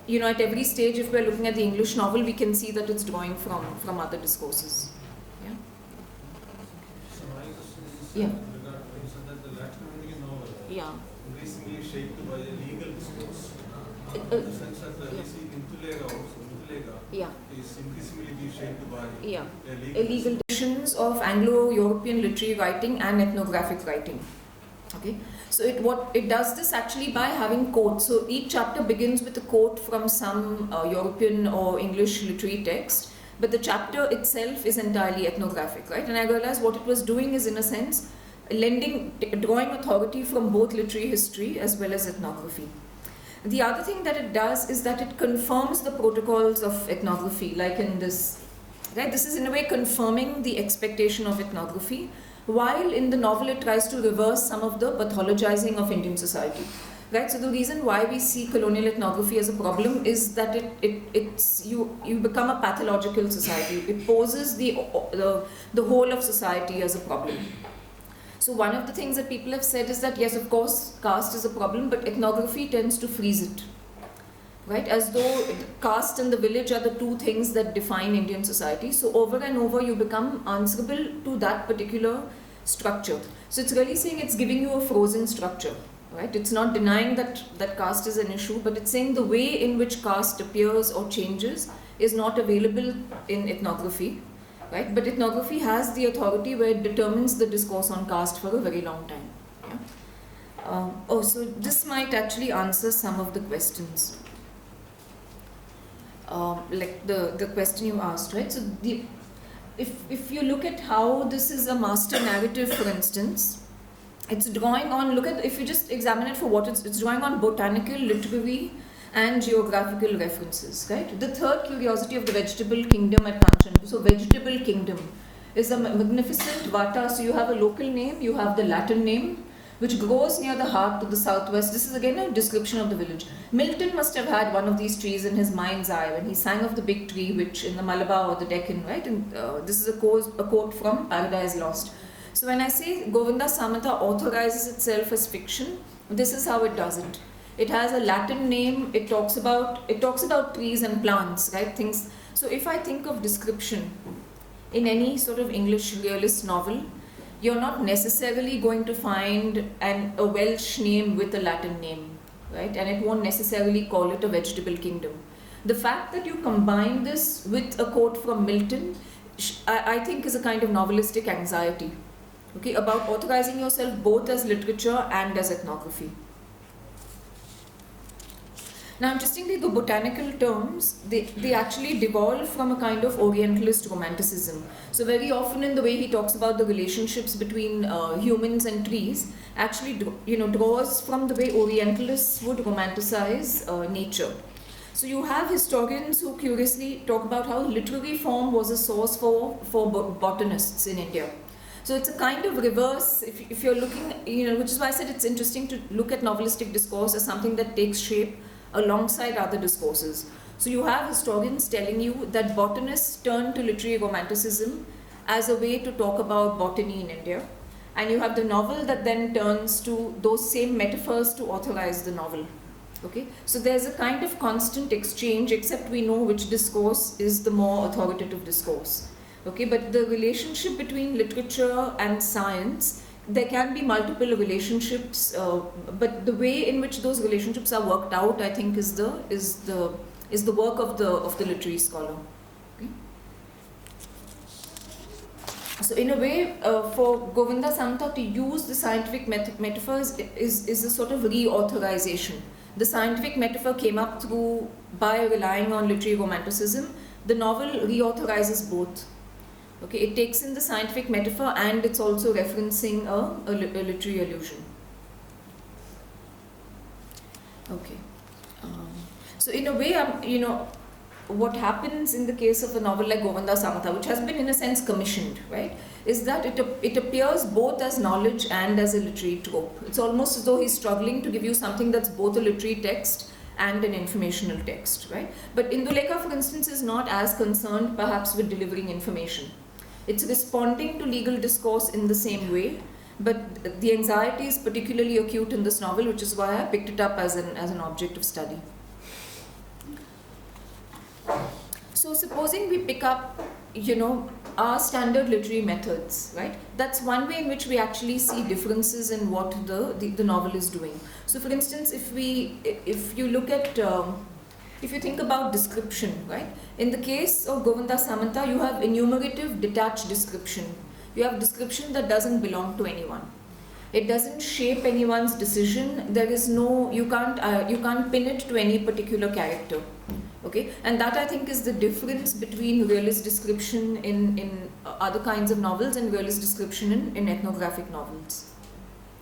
at every stage, if we're looking at the English novel, we can see that it's drawing from other discourses. Yeah. So my question is Yeah. regarding you said that the Latin American novel increasingly shaped by a legal discourse. In the sense that we see Intulega is increasingly being shaped by a legal traditions of Anglo-European literary writing and ethnographic writing. Okay, so it does this actually by having quotes. So each chapter begins with a quote from some European or English literary text, but the chapter itself is entirely ethnographic, right? And I realized what it was doing is, in a sense, drawing authority from both literary history as well as ethnography. The other thing that it does is that it confirms the protocols of ethnography, like in this, right? This is in a way confirming the expectation of ethnography, while in the novel it tries to reverse some of the pathologizing of Indian society. Right? So the reason why we see colonial ethnography as a problem is that you become a pathological society. It poses the whole of society as a problem. So one of the things that people have said is that yes, of course, caste is a problem, but ethnography tends to freeze it. Right? As though caste and the village are the two things that define Indian society. So over and over you become answerable to that particular structure. So it's really saying it's giving you a frozen structure. Right? It's not denying that caste is an issue, but it's saying the way in which caste appears or changes is not available in ethnography. Right? But ethnography has the authority where it determines the discourse on caste for a very long time. Yeah? So this might actually answer some of the questions. Like the question you asked, right? So if you look at how this is a master narrative, for instance, it's drawing on, if you just examine it for what it's drawing on botanical, literary and geographical references, right? The third curiosity of the vegetable kingdom at Kanchanaburi. So vegetable kingdom is a magnificent vata. So you have a local name, you have the Latin name, which grows near the heart to the southwest. This is again a description of the village. Milton must have had one of these trees in his mind's eye when he sang of the big tree, which in the Malabar or the Deccan, right? And this is a quote from Paradise Lost. So when I say Govinda Samanta authorizes itself as fiction, this is how it does it. It has a Latin name. It talks about trees and plants, right? Things. So if I think of description in any sort of English realist novel, you're not necessarily going to find a Welsh name with a Latin name. right? And it won't necessarily call it a vegetable kingdom. The fact that you combine this with a quote from Milton, I think is a kind of novelistic anxiety, okay, about authorizing yourself both as literature and as ethnography. Now, interestingly, the botanical terms, they actually devolve from a kind of Orientalist romanticism. So very often in the way he talks about the relationships between humans and trees, actually draws from the way Orientalists would romanticize nature. So you have historians who curiously talk about how literary form was a source for botanists in India. So it's a kind of reverse, if you're looking, which is why I said it's interesting to look at novelistic discourse as something that takes shape alongside other discourses. So you have historians telling you that botanists turn to literary romanticism as a way to talk about botany in India. And you have the novel that then turns to those same metaphors to authorize the novel. Okay? So there's a kind of constant exchange, except we know which discourse is the more authoritative discourse. Okay? But the relationship between literature and science, there can be multiple relationships, but the way in which those relationships are worked out, I think, is the work of the literary scholar. Okay? So, in a way, for Govinda Samanta to use the scientific metaphors is a sort of reauthorization. The scientific metaphor came up by relying on literary romanticism. The novel reauthorizes both. Okay, it takes in the scientific metaphor and it's also referencing a literary allusion. Okay, so in a way, what happens in the case of a novel like Govinda Samanta, which has been in a sense commissioned, right, is that it appears both as knowledge and as a literary trope. It's almost as though he's struggling to give you something that's both a literary text and an informational text, right? But Indulekha, for instance, is not as concerned perhaps with delivering information. It's responding to legal discourse in the same way, but the anxiety is particularly acute in this novel, which is why I picked it up as an object of study. So supposing we pick up, our standard literary methods, right? That's one way in which we actually see differences in what the novel is doing. So for instance, if you look at, if you think about description, right? In the case of Govinda Samanta, you have enumerative detached description. You have description that doesn't belong to anyone. It doesn't shape anyone's decision. There is no, you can't pin it to any particular character. Okay, and that I think is the difference between realist description in other kinds of novels and realist description in ethnographic novels.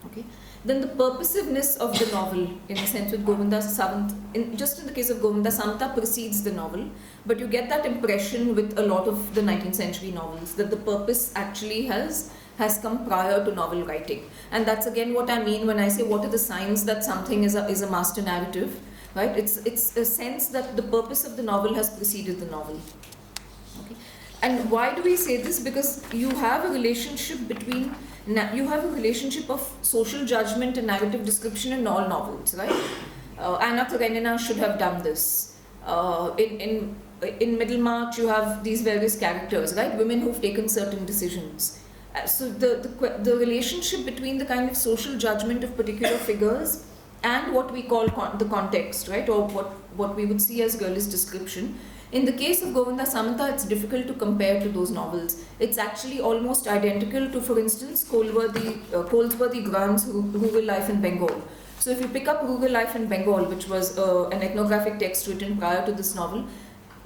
Okay, then the purposiveness of the novel, in a sense, with Govinda Samanta, just in the case of Govinda Samanta, precedes the novel, but you get that impression with a lot of the 19th century novels that the purpose actually has come prior to novel writing, and that's again what I mean when I say what are the signs that something is a master narrative. Right? It's a sense that the purpose of the novel has preceded the novel. Okay? And why do we say this? Because you have a relationship of social judgment and narrative description in all novels, right? Anna Karenina should have done this. In Middlemarch, you have these various characters, right? Women who've taken certain decisions. So the relationship between the kind of social judgment of particular figures and what we call the context, right, or what we would see as realist description. In the case of Govinda Samanta, it's difficult to compare to those novels. It's actually almost identical to, for instance, Colesworthy Grant's Rural Life in Bengal. So if you pick up Rural Life in Bengal, which was an ethnographic text written prior to this novel,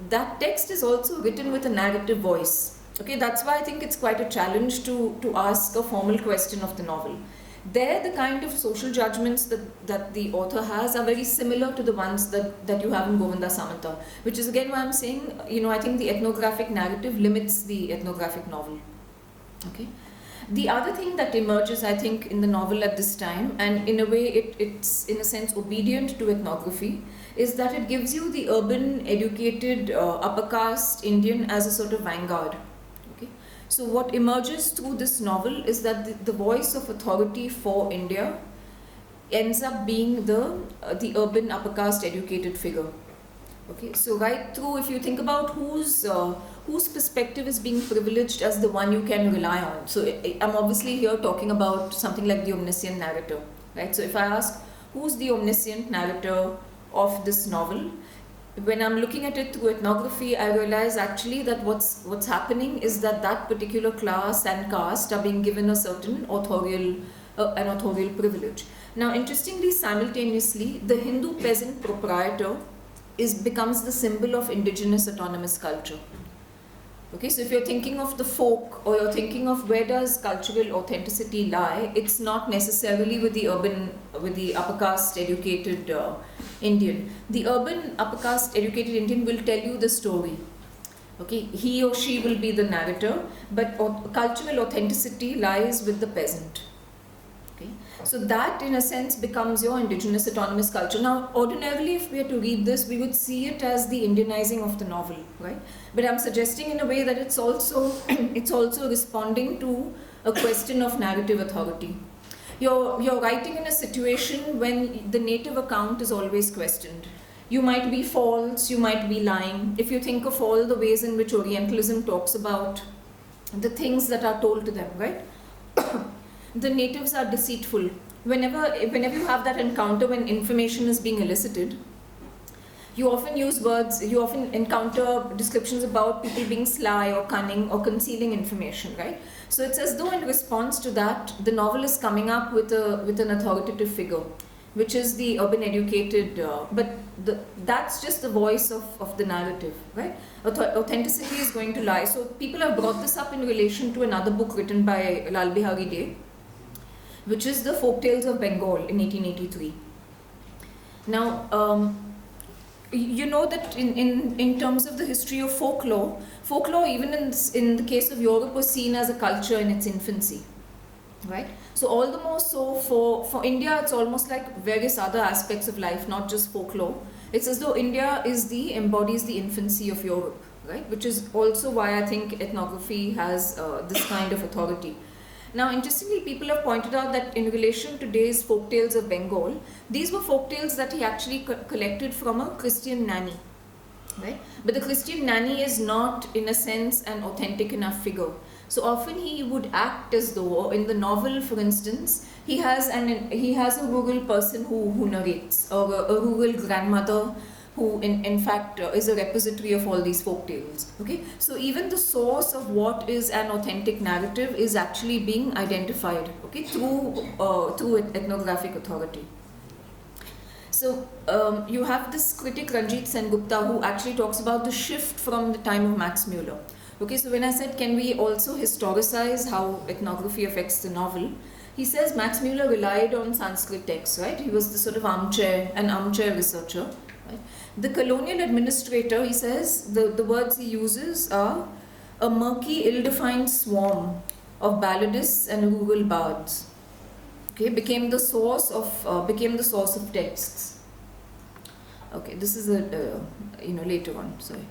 that text is also written with a narrative voice. Okay, that's why I think it's quite a challenge to ask a formal question of the novel. There, the kind of social judgments that the author has are very similar to the ones that you have in Govinda Samanta, which is again why I'm saying, I think the ethnographic narrative limits the ethnographic novel. Okay. The other thing that emerges, I think, in the novel at this time, and in a way it's in a sense obedient to ethnography, is that it gives you the urban, educated, upper caste Indian as a sort of vanguard. So what emerges through this novel is that the voice of authority for India ends up being the urban upper caste educated figure. Okay, so right through, if you think about whose perspective is being privileged as the one you can rely on. So I'm obviously here talking about something like the omniscient narrator, right? So if I ask, who's the omniscient narrator of this novel. When I'm looking at it through ethnography, I realize actually that what's happening is that particular class and caste are being given a certain an authorial privilege. Now, interestingly, simultaneously, the Hindu peasant proprietor becomes the symbol of indigenous autonomous culture. Okay, so if you're thinking of the folk, or you're thinking of where does cultural authenticity lie, it's not necessarily with the upper caste educated Indian. The urban upper caste educated Indian will tell you the story. Okay, he or she will be the narrator, but cultural authenticity lies with the peasant. Okay, so that in a sense becomes your indigenous autonomous culture. Now, ordinarily, if we are to read this, we would see it as the Indianizing of the novel, right? But I'm suggesting in a way that it's also responding to a question of narrative authority. You're writing in a situation when the native account is always questioned. You might be false, you might be lying. If you think of all the ways in which Orientalism talks about the things that are told to them, right? The natives are deceitful. Whenever you have that encounter when information is being elicited, you often use words, you often encounter descriptions about people being sly or cunning or concealing information, right? So it's as though in response to that, the novel is coming up with an authoritative figure, which is the urban educated, that's just the voice of the narrative, right? Authenticity is going to lie. So people have brought this up in relation to another book written by Lal Bihari Dey, which is the Folktales of Bengal in 1883. Now, you know that in terms of the history of folklore even in the case of Europe was seen as a culture in its infancy, right? So all the more so for India, it's almost like various other aspects of life, not just folklore. It's as though India embodies the infancy of Europe, right? Which is also why I think ethnography has this kind of authority. Now, interestingly, people have pointed out that in relation to today's folktales of Bengal, these were folktales that he actually collected from a Christian nanny, right? But the Christian nanny is not, in a sense, an authentic enough figure. So often he would act as though, in the novel, for instance, he has a rural person who narrates, or a rural grandmother who in fact is a repository of all these folk tales. Okay, so even the source of what is an authentic narrative is actually being identified, okay, through ethnographic authority. So you have this critic Ranjit Sengupta who actually talks about the shift from the time of Max Muller. Okay, so when I said can we also historicize how ethnography affects the novel, he says Max Muller relied on Sanskrit texts, right? He was the sort of armchair researcher. Right? The colonial administrator, he says, the words he uses are a murky, ill-defined swarm of balladists and rural bards. Okay, became the source of texts. Okay, this is later on. Sorry.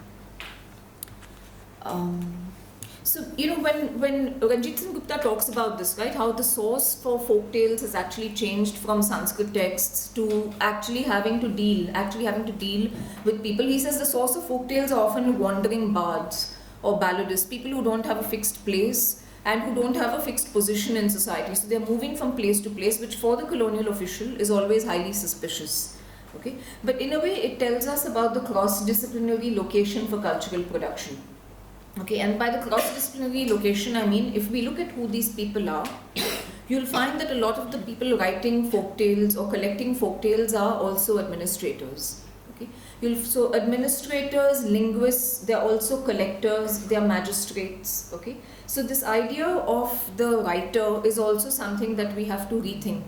So, when Ranjit Singh Gupta talks about this, right, how the source for folk tales has actually changed from Sanskrit texts to actually having to deal with people. He says the source of folk tales are often wandering bards or balladists, people who don't have a fixed place and who don't have a fixed position in society. So they're moving from place to place, which for the colonial official is always highly suspicious. Okay, but in a way it tells us about the cross-disciplinary location for cultural production. Okay, and by the cross-disciplinary location, I mean, if we look at who these people are, you'll find that a lot of the people writing folktales or collecting folktales are also administrators. Okay, so administrators, linguists, they're also collectors, they're magistrates. Okay, so this idea of the writer is also something that we have to rethink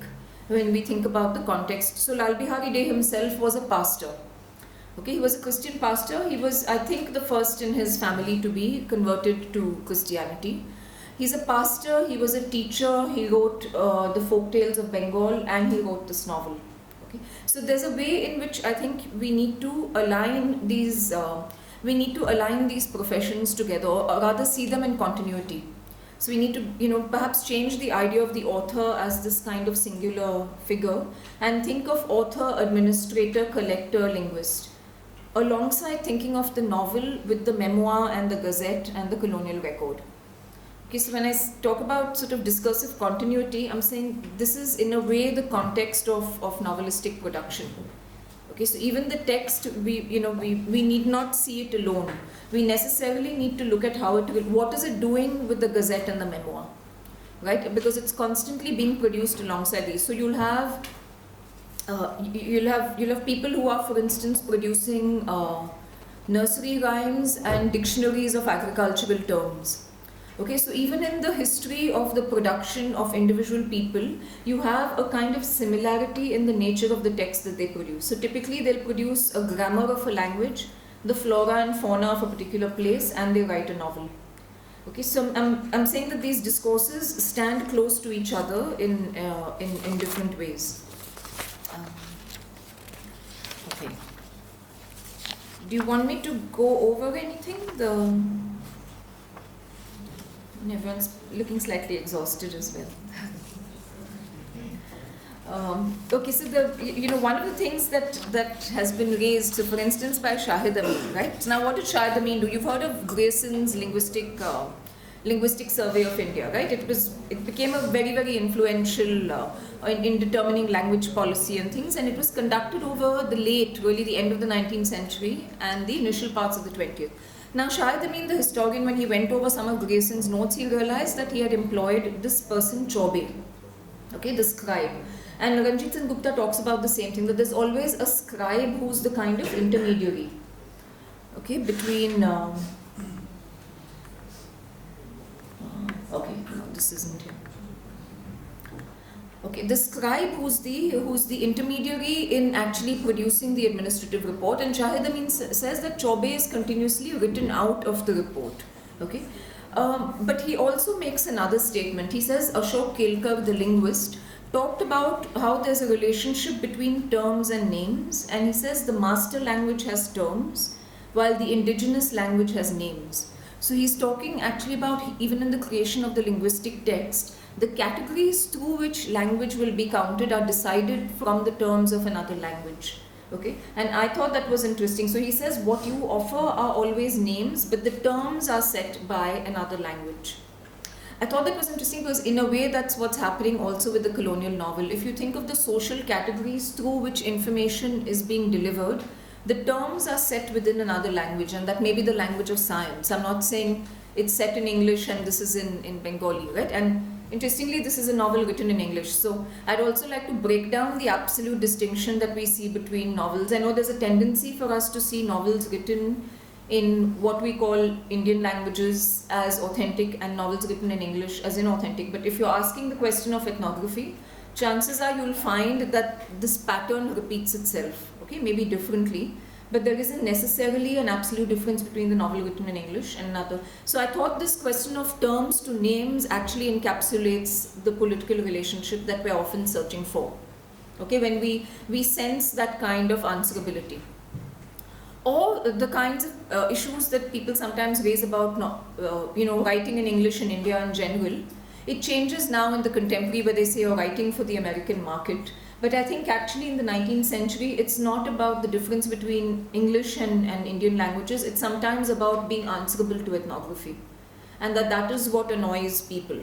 when we think about the context. So Lal Bihari Dey himself was a pastor. Okay, he was a Christian pastor. He was, I think, the first in his family to be converted to Christianity. He's a pastor, he was a teacher, he wrote the Folktales of Bengal and he wrote this novel. Okay, so there's a way in which I think we need to align these professions together, or rather see them in continuity. So we need to, perhaps change the idea of the author as this kind of singular figure and think of author, administrator, collector, linguist, alongside thinking of the novel with the memoir and the gazette and the colonial record. Okay, so when I talk about sort of discursive continuity, I'm saying this is in a way the context of novelistic production. Okay, so even the text, we need not see it alone. We necessarily need to look at what is it doing with the gazette and the memoir, right? Because it's constantly being produced alongside these. So you'll have people who are, for instance, producing nursery rhymes and dictionaries of agricultural terms. Okay, so even in the history of the production of individual people, you have a kind of similarity in the nature of the text that they produce. So typically they'll produce a grammar of a language, the flora and fauna of a particular place, and they write a novel. Okay, so I'm saying that these discourses stand close to each other in different ways. Okay. Do you want me to go over anything? Everyone's looking slightly exhausted as well. Okay, so one of the things that has been raised, so for instance by Shahid Amin, right? So now what did Shahid Amin do? You've heard of Grayson's linguistic survey of India, right? It became a very, very influential in determining language policy and things, and it was conducted over the end of the 19th century and the initial parts of the 20th. Now, Shahid Amin, the historian, when he went over some of Grayson's notes, he realized that he had employed this person, Chaube, okay, the scribe. And Ranjit Singh Gupta talks about the same thing, that there's always a scribe who's the kind of intermediary, okay, between, okay, no, this isn't here. Okay, the scribe who's the intermediary in actually producing the administrative report, and Shahid Amin says that Chaube is continuously written out of the report. Okay, but he also makes another statement. He says Ashok Kelkar, the linguist, talked about how there's a relationship between terms and names, and he says the master language has terms while the indigenous language has names. So he's talking actually about, even in the creation of the linguistic text, the categories through which language will be counted are decided from the terms of another language. Okay, and I thought that was interesting. So he says what you offer are always names, but the terms are set by another language. I thought that was interesting because in a way that's what's happening also with the colonial novel. If you think of the social categories through which information is being delivered, the terms are set within another language, and that may be the language of science. I'm not saying it's set in English and this is in Bengali, right? And interestingly, this is a novel written in English. So I'd also like to break down the absolute distinction that we see between novels. I know there's a tendency for us to see novels written in what we call Indian languages as authentic and novels written in English as inauthentic. But if you're asking the question of ethnography, chances are you'll find that this pattern repeats itself, okay, maybe differently. But there isn't necessarily an absolute difference between the novel written in English and another. So I thought this question of terms to names actually encapsulates the political relationship that we're often searching for. Okay, when we sense that kind of answerability. Or the kinds of issues that people sometimes raise about writing in English in India in general. It changes now in the contemporary where they say you're writing for the American market. But I think actually in the 19th century, it's not about the difference between English and Indian languages. It's sometimes about being answerable to ethnography. And that is what annoys people.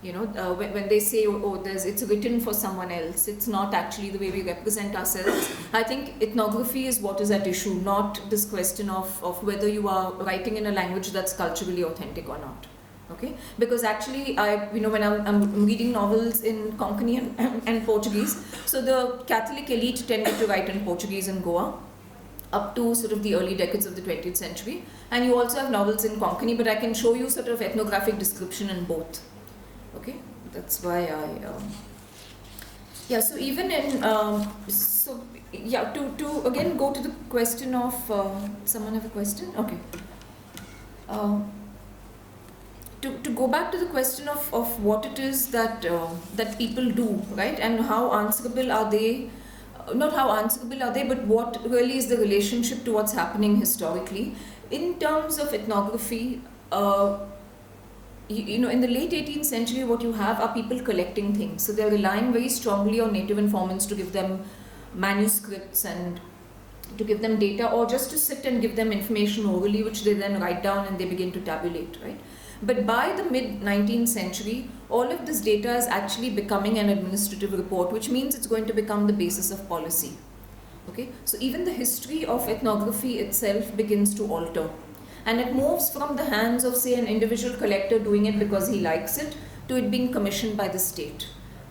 You know, when they say, it's written for someone else, it's not actually the way we represent ourselves. I think ethnography is what is at issue, not this question of whether you are writing in a language that's culturally authentic or not. Okay, because actually, when I'm reading novels in Konkani and Portuguese, so the Catholic elite tended to write in Portuguese in Goa up to sort of the early decades of the 20th century. And you also have novels in Konkani, but I can show you sort of ethnographic description in both. Okay, that's why so even in, to again go to the question of, someone have a question? Okay. To go back to the question of what it is that people do, right, and how answerable are they, not how answerable are they, but what really is the relationship to what's happening historically. In terms of ethnography, in the late 18th century, what you have are people collecting things. So they're relying very strongly on native informants to give them manuscripts and to give them data, or just to sit and give them information orally, which they then write down and they begin to tabulate, right? But by the mid-19th century, all of this data is actually becoming an administrative report, which means it's going to become the basis of policy. Okay, so even the history of ethnography itself begins to alter. And it moves from the hands of, say, an individual collector doing it because he likes it, to it being commissioned by the state.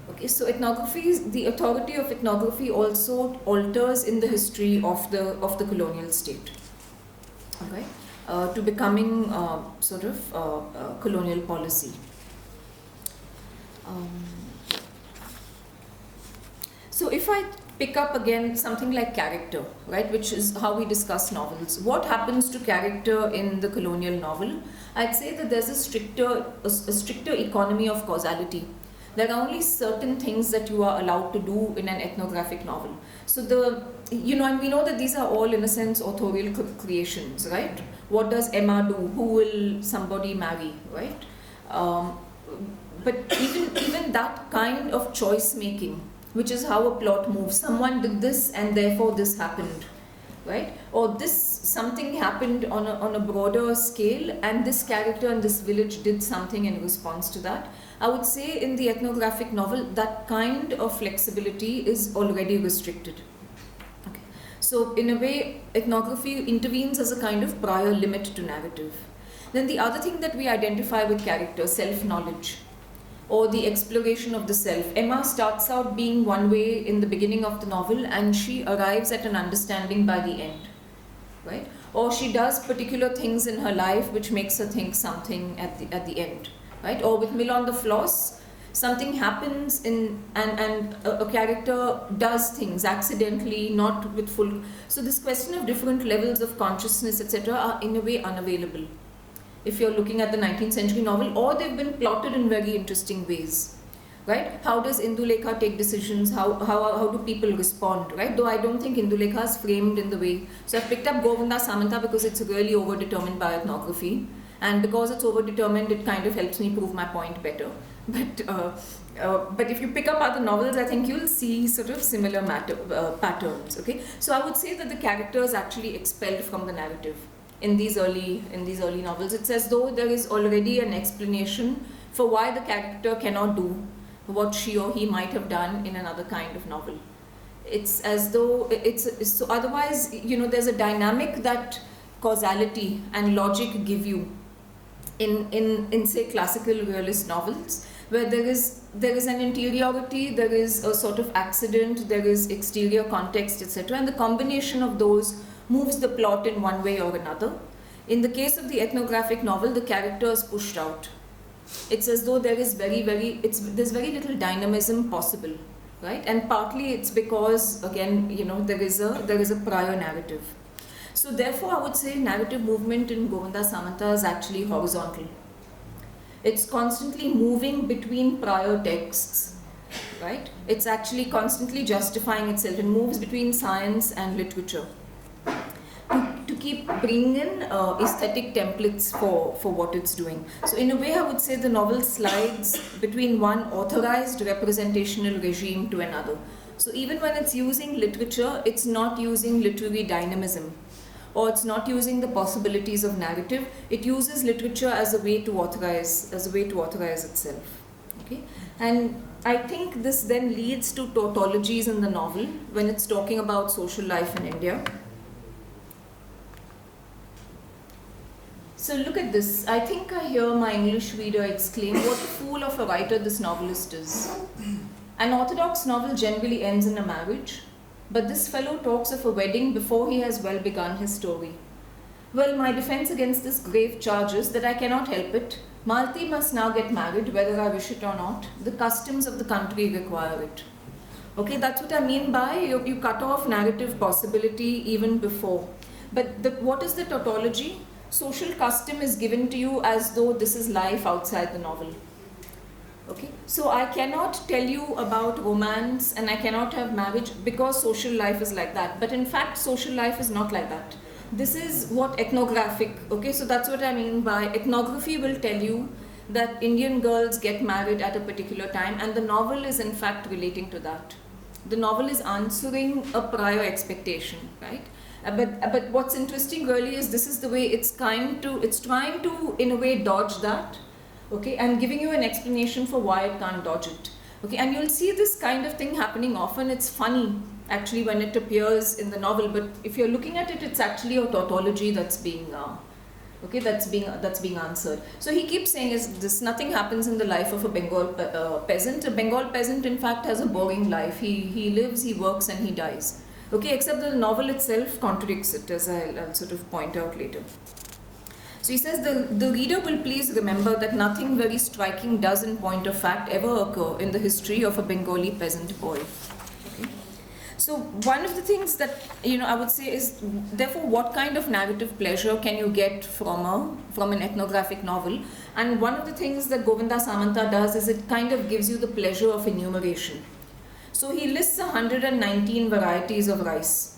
Okay, so ethnography, the authority of ethnography also alters in the history of the colonial state. Okay, to becoming colonial policy. So if I pick up again something like character, right, which is how we discuss novels. What happens to character in the colonial novel? I'd say that there's a stricter economy of causality. There are only certain things that you are allowed to do in an ethnographic novel. So and we know that these are all, in a sense, authorial creations, right? What does Emma do? Who will somebody marry, right? But even that kind of choice making, which is how a plot moves. Someone did this and therefore this happened, right? Or something happened on a broader scale and this character in this village did something in response to that. I would say in the ethnographic novel, that kind of flexibility is already restricted. Okay. So in a way, ethnography intervenes as a kind of prior limit to narrative. Then the other thing that we identify with character, self-knowledge, or the exploration of the self. Emma starts out being one way in the beginning of the novel and she arrives at an understanding by the end, right? Or she does particular things in her life which makes her think something at the end, right? Or with Mill on the Floss, something happens and a character does things accidentally, not with full. So this question of different levels of consciousness, etc., are in a way unavailable if you're looking at the 19th century novel, or they've been plotted in very interesting ways, right? How does Indulekha take decisions? How do people respond, right? Though I don't think Indulekha is framed in the way. So I've picked up Govinda Samanta because it's really overdetermined by ethnography, and because it's overdetermined, it kind of helps me prove my point better. But if you pick up other novels, I think you'll see sort of similar patterns. Okay, so I would say that the character is actually expelled from the narrative. In these early novels, it's as though there is already an explanation for why the character cannot do what she or he might have done in another kind of novel. It's as though so otherwise, there's a dynamic that causality and logic give you in say classical realist novels, where there is an interiority, there is a sort of accident, there is exterior context, etc., and the combination of those moves the plot in one way or another. In the case of the ethnographic novel, the character is pushed out. It's as though there is there's very little dynamism possible, right? And partly it's because, again, there is a prior narrative. So therefore, I would say narrative movement in Govinda Samanta is actually horizontal. It's constantly moving between prior texts, right? It's actually constantly justifying itself. It moves between science and literature to keep bringing in aesthetic templates for what it's doing. So in a way, I would say the novel slides between one authorized representational regime to another. So even when it's using literature, it's not using literary dynamism, or it's not using the possibilities of narrative. It uses literature as a way to authorize itself. Okay, and I think this then leads to tautologies in the novel when it's talking about social life in India. So look at this. I think I hear my English reader exclaim, "What a fool of a writer this novelist is." An orthodox novel generally ends in a marriage, but this fellow talks of a wedding before he has well begun his story. Well, my defense against this grave charge is that I cannot help it. Malti must now get married, whether I wish it or not. The customs of the country require it. Okay, that's what I mean by you cut off narrative possibility even before. But what is the tautology? Social custom is given to you as though this is life outside the novel. Okay, so I cannot tell you about romance and I cannot have marriage because social life is like that. But in fact, social life is not like that. This is what ethnographic, okay, so that's what I mean by ethnography will tell you that Indian girls get married at a particular time, and the novel is in fact relating to that. the novel is answering a prior expectation, right? But what's interesting really is this is the way it's trying to in a way dodge that, okay, and giving you an explanation for why it can't dodge it, okay. And you'll see this kind of thing happening often. It's funny actually when it appears in the novel, but if you're looking at it, it's actually a tautology that's being that's being answered. So he keeps saying is this: nothing happens in the life of a Bengal peasant. A Bengal peasant, in fact, has a boring life. He lives, he works, and he dies. Okay, except the novel itself contradicts it, as I'll sort of point out later. So he says the reader will please remember that nothing very striking does in point of fact ever occur in the history of a Bengali peasant boy. Okay. So one of the things that I would say is, therefore, what kind of narrative pleasure can you get from an ethnographic novel? And one of the things that Govinda Samanta does is it kind of gives you the pleasure of enumeration. So he lists 119 varieties of rice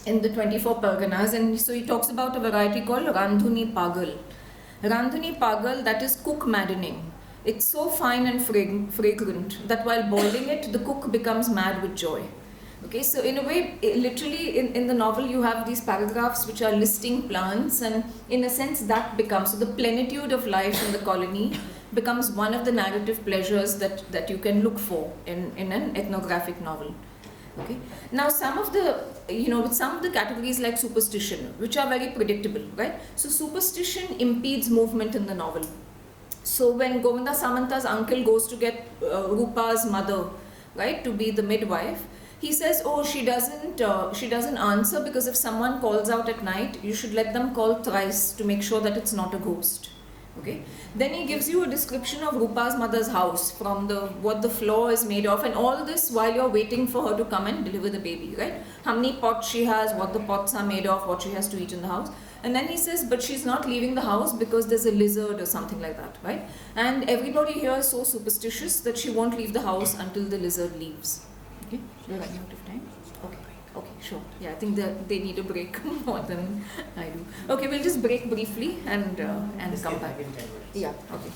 in the 24 Parganas, and so he talks about a variety called Randhuni Pagal. Randhuni Pagal, that is cook maddening. It's so fine and fragrant that while boiling it, the cook becomes mad with joy. Okay, so in a way, literally in the novel you have these paragraphs which are listing plants, and in a sense that becomes, so the plenitude of life in the colony becomes one of the narrative pleasures that you can look for in an ethnographic novel. Okay. Now some of the, with some of the categories like superstition, which are very predictable, right? So superstition impedes movement in the novel. So when Govinda Samanta's uncle goes to get Rupa's mother, right, to be the midwife, he says, oh, she doesn't answer because if someone calls out at night, you should let them call thrice to make sure that it's not a ghost. Okay. Then he gives you a description of Rupa's mother's house, from what the floor is made of, and all this while you're waiting for her to come and deliver the baby, right? How many pots she has, what the pots are made of, what she has to eat in the house. And then he says, but she's not leaving the house because there's a lizard or something like that, right? And everybody here is so superstitious that she won't leave the house until the lizard leaves. Okay, we're running out of time. Okay, sure. Yeah, I think that they need a break more than I do. Okay, we'll just break briefly and come back. Yeah, okay.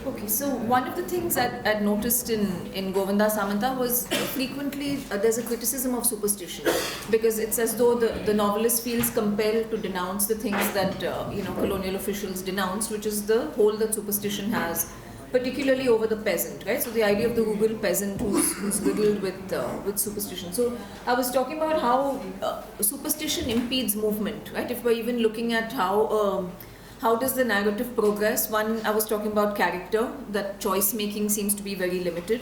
Okay, so one of the things I'd noticed in Govinda Samanta was frequently there's a criticism of superstition, because it's as though the novelist feels compelled to denounce the things that colonial officials denounced, which is the hold that superstition has, particularly over the peasant, right? So the idea of the rural peasant who's riddled with superstition. So I was talking about how superstition impedes movement, right? If we're even looking at how does the narrative progress? One, I was talking about character, that choice making seems to be very limited,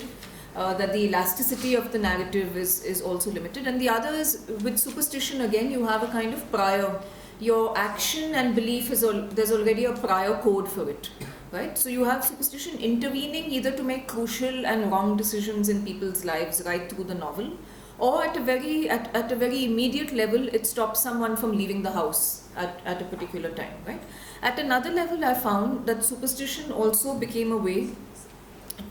that the elasticity of the narrative is also limited. And the other is, with superstition again, you have a kind of prior, your action and belief there's already a prior code for it. Right? So you have superstition intervening either to make crucial and wrong decisions in people's lives right through the novel, or at a very immediate level, it stops someone from leaving the house at a particular time. Right? At another level, I found that superstition also became a way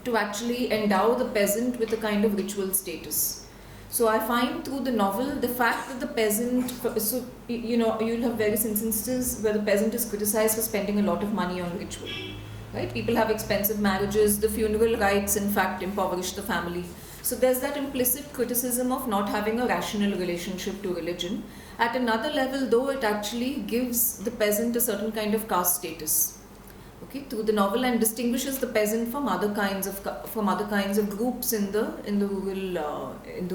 to actually endow the peasant with a kind of ritual status. So I find through the novel, the fact that the peasant, so you'll have various instances where the peasant is criticized for spending a lot of money on ritual. Right? People have expensive marriages, the funeral rites in fact impoverish the family. So there's that implicit criticism of not having a rational relationship to religion. At another level though, it actually gives the peasant a certain kind of caste status, okay, through the novel, and distinguishes the peasant from other kinds of groups in the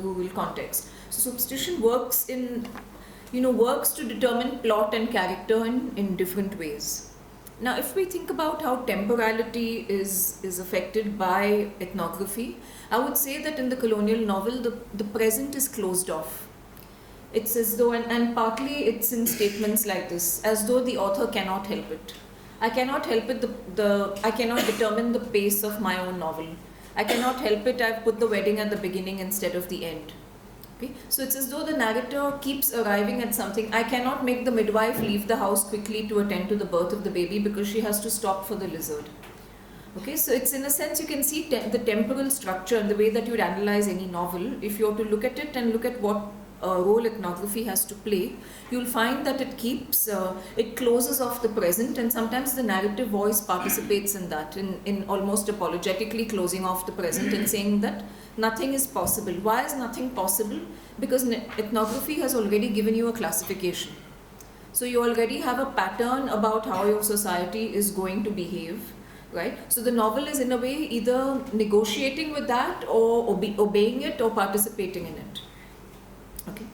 rural context. So superstition works to determine plot and character in different ways. Now, if we think about how temporality is affected by ethnography, I would say that in the colonial novel, the present is closed off. It's as though, and partly it's in statements like this, as though the author cannot help it. I cannot help it, I cannot determine the pace of my own novel. I cannot help it, I've put the wedding at the beginning instead of the end. Okay? So it's as though the narrator keeps arriving at something. I cannot make the midwife leave the house quickly to attend to the birth of the baby because she has to stop for the lizard. Okay, so it's, in a sense, you can see the temporal structure and the way that you would analyze any novel if you were to look at it and look at what role ethnography has to play, you'll find that it closes off the present, and sometimes the narrative voice participates in that, in almost apologetically closing off the present and saying that nothing is possible. Why is nothing possible? Because ethnography has already given you a classification. So you already have a pattern about how your society is going to behave, right? So the novel is in a way either negotiating with that or obeying it or participating in it. Okay.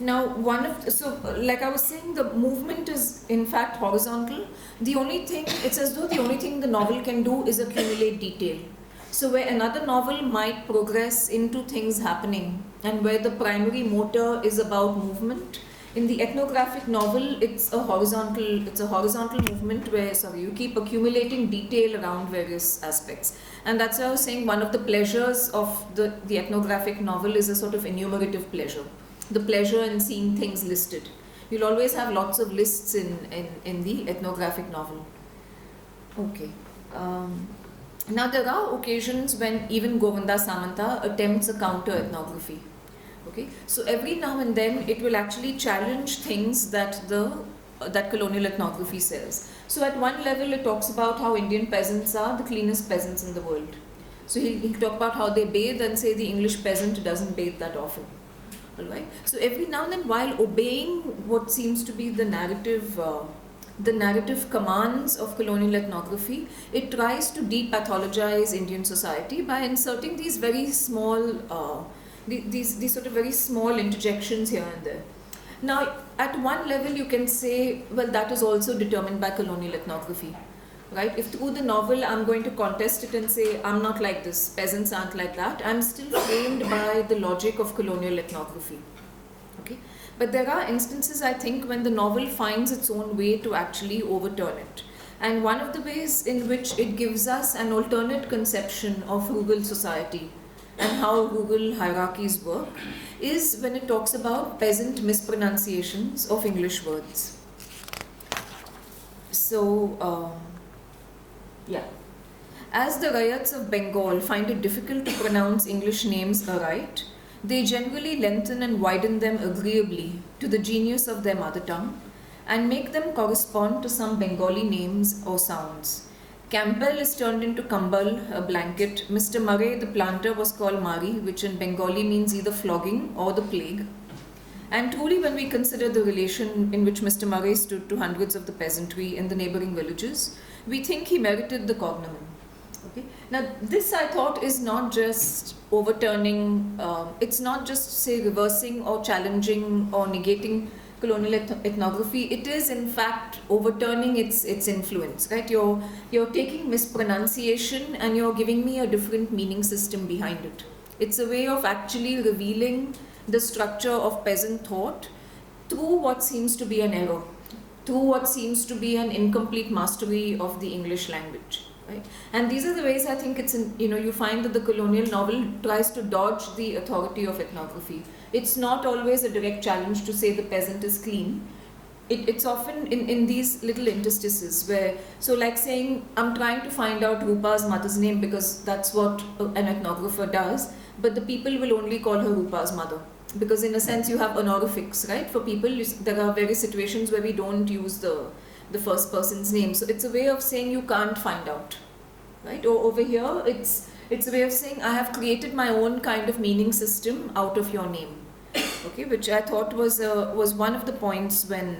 Now, like I was saying, the movement is in fact horizontal. It's as though the only thing the novel can do is accumulate detail. So where another novel might progress into things happening, and where the primary motor is about movement, in the ethnographic novel, it's a horizontal movement where, you keep accumulating detail around various aspects. And that's why I was saying one of the pleasures of the ethnographic novel is a sort of enumerative pleasure. The pleasure in seeing things listed. You'll always have lots of lists in the ethnographic novel. Okay. Now there are occasions when even Govinda Samanta attempts a counter-ethnography. Okay, so every now and then it will actually challenge things that colonial ethnography says. So at one level it talks about how Indian peasants are the cleanest peasants in the world. So he'll talk about how they bathe and say the English peasant doesn't bathe that often. Alright. So every now and then, while obeying what seems to be the narrative commands of colonial ethnography, it tries to depathologize Indian society by inserting these very small these sort of very small interjections here and there. Now, at one level you can say, well, that is also determined by colonial ethnography, right? If through the novel I'm going to contest it and say, I'm not like this, peasants aren't like that, I'm still framed by the logic of colonial ethnography, okay? But there are instances, I think, when the novel finds its own way to actually overturn it. And one of the ways in which it gives us an alternate conception of rural society and how rural hierarchies work is when it talks about peasant mispronunciations of English words. So, as the Rayats of Bengal find it difficult to pronounce English names aright, they generally lengthen and widen them agreeably to the genius of their mother tongue and make them correspond to some Bengali names or sounds. Campbell is turned into Kambal, a blanket. Mr. Murray, the planter, was called Mari, which in Bengali means either flogging or the plague. And truly, when we consider the relation in which Mr. Murray stood to hundreds of the peasantry in the neighboring villages, we think he merited the cognomen. Okay. Now, this I thought is not just overturning, it's not just, say, reversing or challenging or negating colonial ethnography. It is in fact overturning its influence, right? You're taking mispronunciation and you're giving me a different meaning system behind it. It's a way of actually revealing the structure of peasant thought through what seems to be an error, through what seems to be an incomplete mastery of the English language, right? And these are the ways I think you find that the colonial novel tries to dodge the authority of ethnography. It's not always a direct challenge to say the peasant is clean. It's often in these little interstices where, so like saying, I'm trying to find out Rupa's mother's name because that's what an ethnographer does, but the people will only call her Rupa's mother. Because in a sense you have honorifics, right? For people, there are various situations where we don't use the first person's name. So it's a way of saying you can't find out, right? Or over here, it's a way of saying I have created my own kind of meaning system out of your name. Okay, which I thought was one of the points when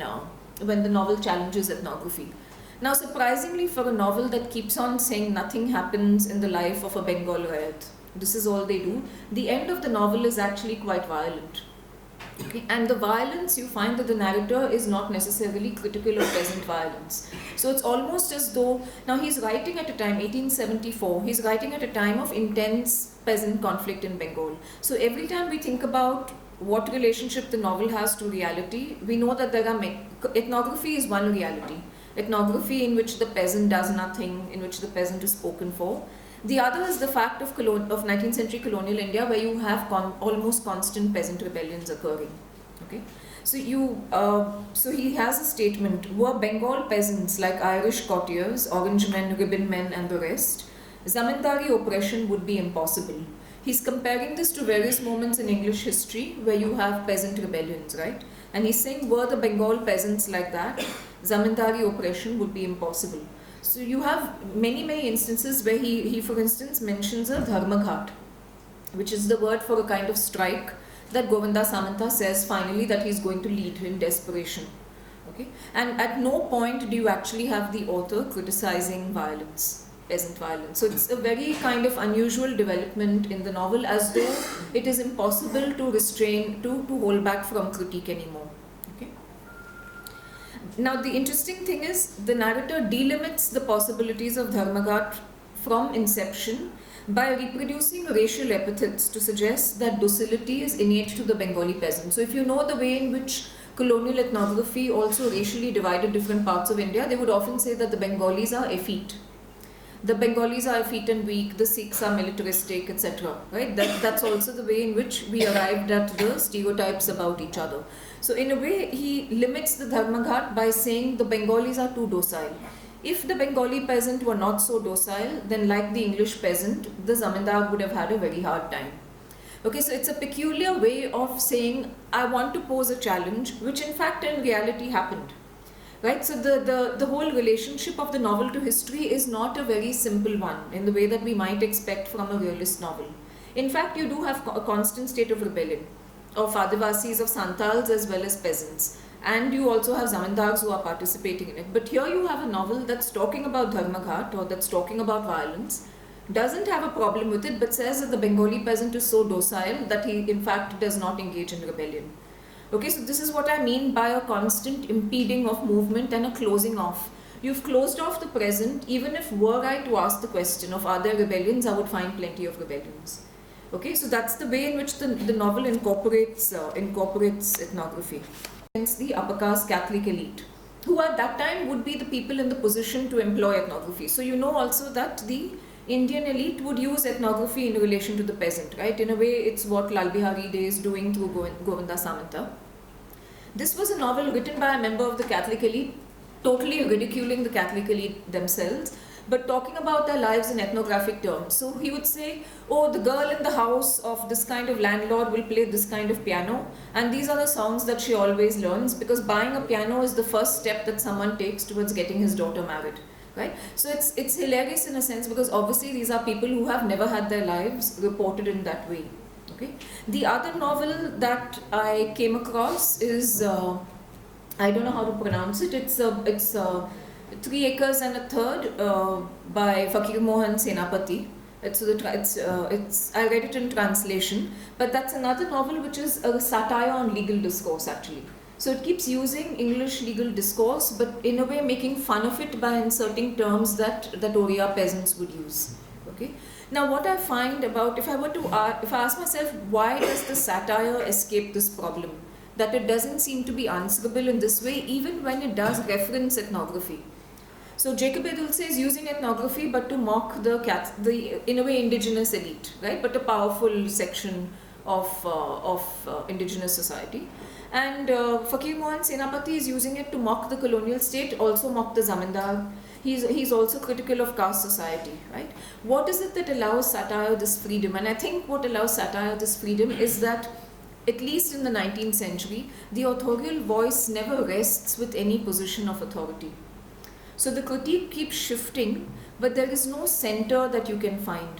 the novel challenges ethnography. Now, surprisingly, for a novel that keeps on saying nothing happens in the life of a Bengal Rayat, this is all they do, the end of the novel is actually quite violent. Okay? And the violence, you find that the narrator is not necessarily critical of peasant violence. So it's almost as though, now he's writing at a time, 1874, he's writing at a time of intense peasant conflict in Bengal. So every time we think about what relationship the novel has to reality, we know that there are ethnography is one reality. Ethnography in which the peasant does nothing, in which the peasant is spoken for. The other is the fact of 19th century colonial India, where you have almost constant peasant rebellions occurring. Okay, so so he has a statement: were Bengal peasants like Irish courtiers, orange men, ribbon men, and the rest, zamindari oppression would be impossible. he's comparing this to various moments in English history where you have peasant rebellions, right? And he's saying, were the Bengal peasants like that, zamindari oppression would be impossible. So you have many instances where he for instance mentions a dharmaghat, which is the word for a kind of strike that Govinda Samanta says finally that he's going to lead in desperation. Okay? And at no point do you actually have the author criticizing violence, peasant violence. So it's a very kind of unusual development in the novel, as though it is impossible to restrain, to hold back from critique anymore. Okay? Now the interesting thing is, the narrator delimits the possibilities of Dharmaghat from inception by reproducing racial epithets to suggest that docility is innate to the Bengali peasant. So if you know the way in which colonial ethnography also racially divided different parts of India, they would often say that the Bengalis are effete. The Bengalis are effete and weak, the Sikhs are militaristic, etc. Right? That's also the way in which we arrived at the stereotypes about each other. So in a way, he limits the Dharmaghat by saying the Bengalis are too docile. If the Bengali peasant were not so docile, then like the English peasant, the zamindar would have had a very hard time. Okay, so it's a peculiar way of saying, I want to pose a challenge, which in fact in reality happened. Right? So the whole relationship of the novel to history is not a very simple one in the way that we might expect from a realist novel. In fact, you do have a constant state of rebellion of Adivasis, of Santals as well as peasants. And you also have zamindars who are participating in it. But here you have a novel that's talking about Dharmaghat, or that's talking about violence, doesn't have a problem with it, but says that the Bengali peasant is so docile that he in fact does not engage in rebellion. Okay, so this is what I mean by a constant impeding of movement and a closing off. You've closed off the present. Even if were I to ask the question of are there rebellions, I would find plenty of rebellions. Okay, so that's the way in which the novel incorporates ethnography. Hence the upper caste Catholic elite, who at that time would be the people in the position to employ ethnography. So you know also that the Indian elite would use ethnography in relation to the peasant, right? In a way, it's what Lal Bihari Dey is doing through Govinda Samanta. This was a novel written by a member of the Catholic elite, totally ridiculing the Catholic elite themselves, but talking about their lives in ethnographic terms. So he would say, oh, the girl in the house of this kind of landlord will play this kind of piano, and these are the songs that she always learns, because buying a piano is the first step that someone takes towards getting his daughter married. Right? So it's hilarious in a sense, because obviously these are people who have never had their lives reported in that way. Okay? The other novel that I came across is, I don't know how to pronounce it, it's 3 Acres and a Third by Fakir Mohan Senapati. I read it in translation, but that's another novel which is a satire on legal discourse actually. So it keeps using English legal discourse, but in a way making fun of it by inserting terms that Oriya peasants would use. Okay. Now what I find about, if I ask myself, why does the satire escape this problem? That it doesn't seem to be answerable in this way, even when it does reference ethnography. So Jacob Edulce is using ethnography, but to mock the in a way indigenous elite, right? But a powerful section of indigenous society. And Fakir Mohan Senapati is using it to mock the colonial state, also mock the zamindar. He's also critical of caste society, right? What is it that allows satire this freedom? And I think what allows satire this freedom is that, at least in the 19th century, the authorial voice never rests with any position of authority. So the critique keeps shifting, but there is no center that you can find.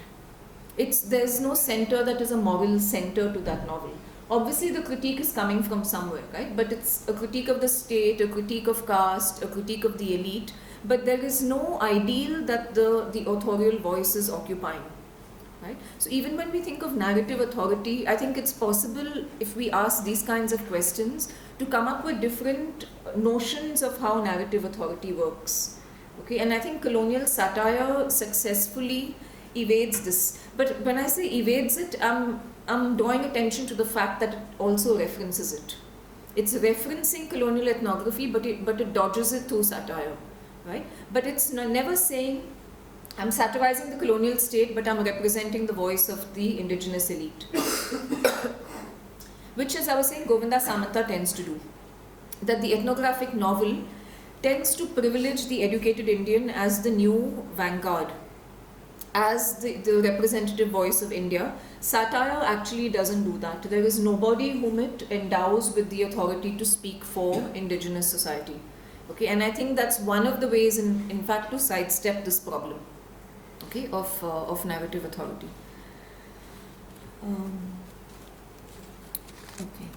There's no center that is a moral center to that novel. Obviously the critique is coming from somewhere, right? But it's a critique of the state, a critique of caste, a critique of the elite, but there is no ideal that the authorial voice is occupying, right? So even when we think of narrative authority, I think it's possible, if we ask these kinds of questions, to come up with different notions of how narrative authority works. Okay, and I think colonial satire successfully evades this. But when I say evades it, I'm drawing attention to the fact that it also references it. It's referencing colonial ethnography, but it dodges it through satire, right? But it's never saying, I'm satirizing the colonial state, but I'm representing the voice of the indigenous elite. Which, as I was saying, Govinda Samanta tends to do. That the ethnographic novel tends to privilege the educated Indian as the new vanguard. as the representative voice of India, satire actually doesn't do that. There is nobody whom it endows with the authority to speak for indigenous society. Okay, and I think that's one of the ways, in fact, to sidestep this problem, okay, of narrative authority. Okay.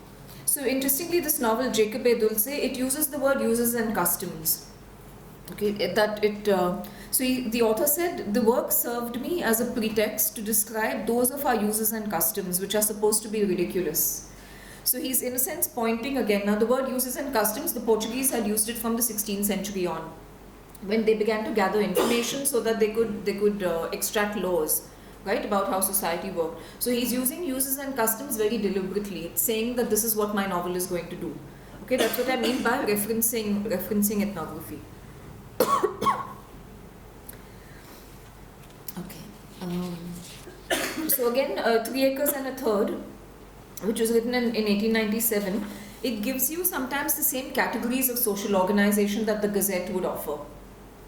So interestingly, this novel, Jacob A. Dulce, it uses the word uses and customs. Okay, the author said, the work served me as a pretext to describe those of our uses and customs which are supposed to be ridiculous. So he's in a sense pointing again. Now the word uses and customs, the Portuguese had used it from the 16th century on, when they began to gather information so that they could extract laws, right, about how society worked. So he's using uses and customs very deliberately. It's saying that this is what my novel is going to do. Okay, that's what I mean by referencing ethnography. So again, 3 Acres and a Third, which was written in 1897, it gives you sometimes the same categories of social organization that the Gazette would offer.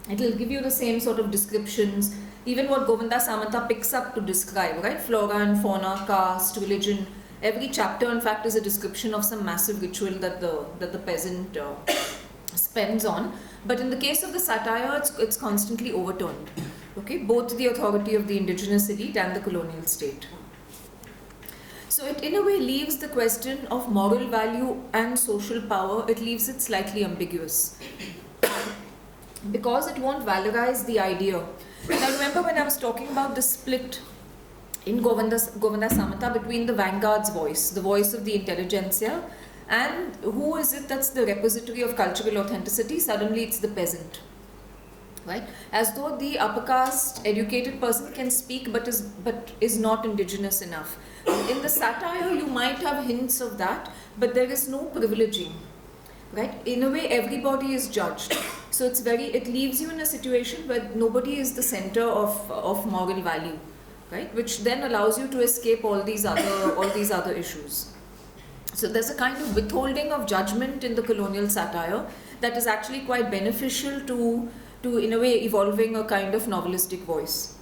It will give you the same sort of descriptions, even what Govinda Samanta picks up to describe, right? Flora and fauna, caste, religion. Every chapter, in fact, is a description of some massive ritual that the peasant spends on. But in the case of the satire, it's constantly overturned. Okay, both the authority of the indigenous elite and the colonial state. So it in a way leaves the question of moral value and social power, it leaves it slightly ambiguous. Because it won't valorize the idea. Now remember when I was talking about the split in Govinda Samanta between the vanguard's voice, the voice of the intelligentsia, and who is it that's the repository of cultural authenticity? Suddenly it's the peasant. Right? As though the upper caste educated person can speak but is not indigenous enough. In the satire you might have hints of that, but there is no privileging. Right? In a way everybody is judged. So it leaves you in a situation where nobody is the center of moral value. Right? Which then allows you to escape all these other issues. So there's a kind of withholding of judgment in the colonial satire that is actually quite beneficial to in a way evolving a kind of novelistic voice.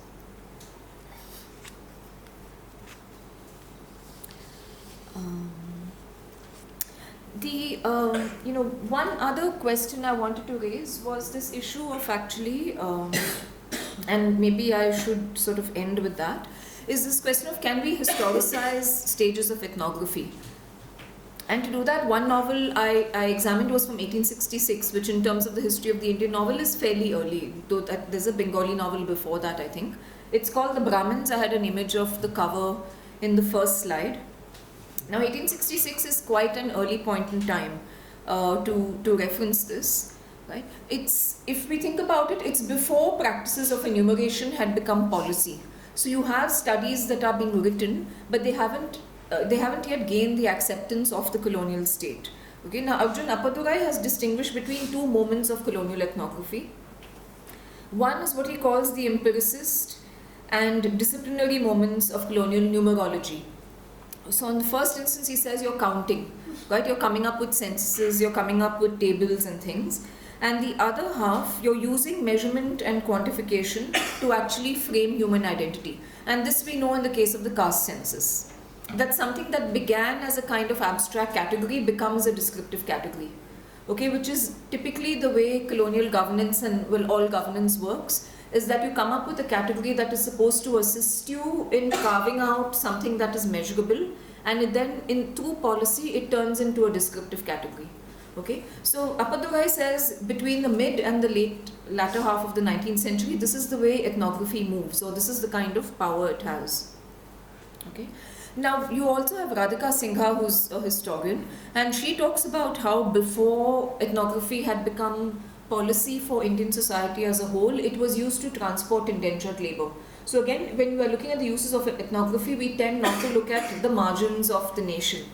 One other question I wanted to raise was this issue of actually, and maybe I should sort of end with that, is this question of can we historicize stages of ethnography? And to do that, one novel I examined was from 1866, which in terms of the history of the Indian novel is fairly early, though there's a Bengali novel before that, I think. It's called The Brahmins. I had an image of the cover in the first slide. Now 1866 is quite an early point in time to reference this. Right? If we think about it, it's before practices of enumeration had become policy. So you have studies that are being written, but they haven't yet gained the acceptance of the colonial state. Okay, now Arjun Appadurai has distinguished between two moments of colonial ethnography. One is what he calls the empiricist and disciplinary moments of colonial numerology. So in the first instance, he says you're counting, right? You're coming up with censuses, you're coming up with tables and things. And the other half, you're using measurement and quantification to actually frame human identity. And this we know in the case of the caste census. That something that began as a kind of abstract category becomes a descriptive category. Okay, which is typically the way colonial governance and all governance works, is that you come up with a category that is supposed to assist you in carving out something that is measurable, and then through policy it turns into a descriptive category. Okay, so Appadurai says between the mid and the latter half of the 19th century, this is the way ethnography moves, or this is the kind of power it has. Okay. Now, you also have Radhika Singha, who's a historian, and she talks about how before ethnography had become policy for Indian society as a whole, it was used to transport indentured labor. So again, when we are looking at the uses of ethnography, we tend not to look at the margins of the nation,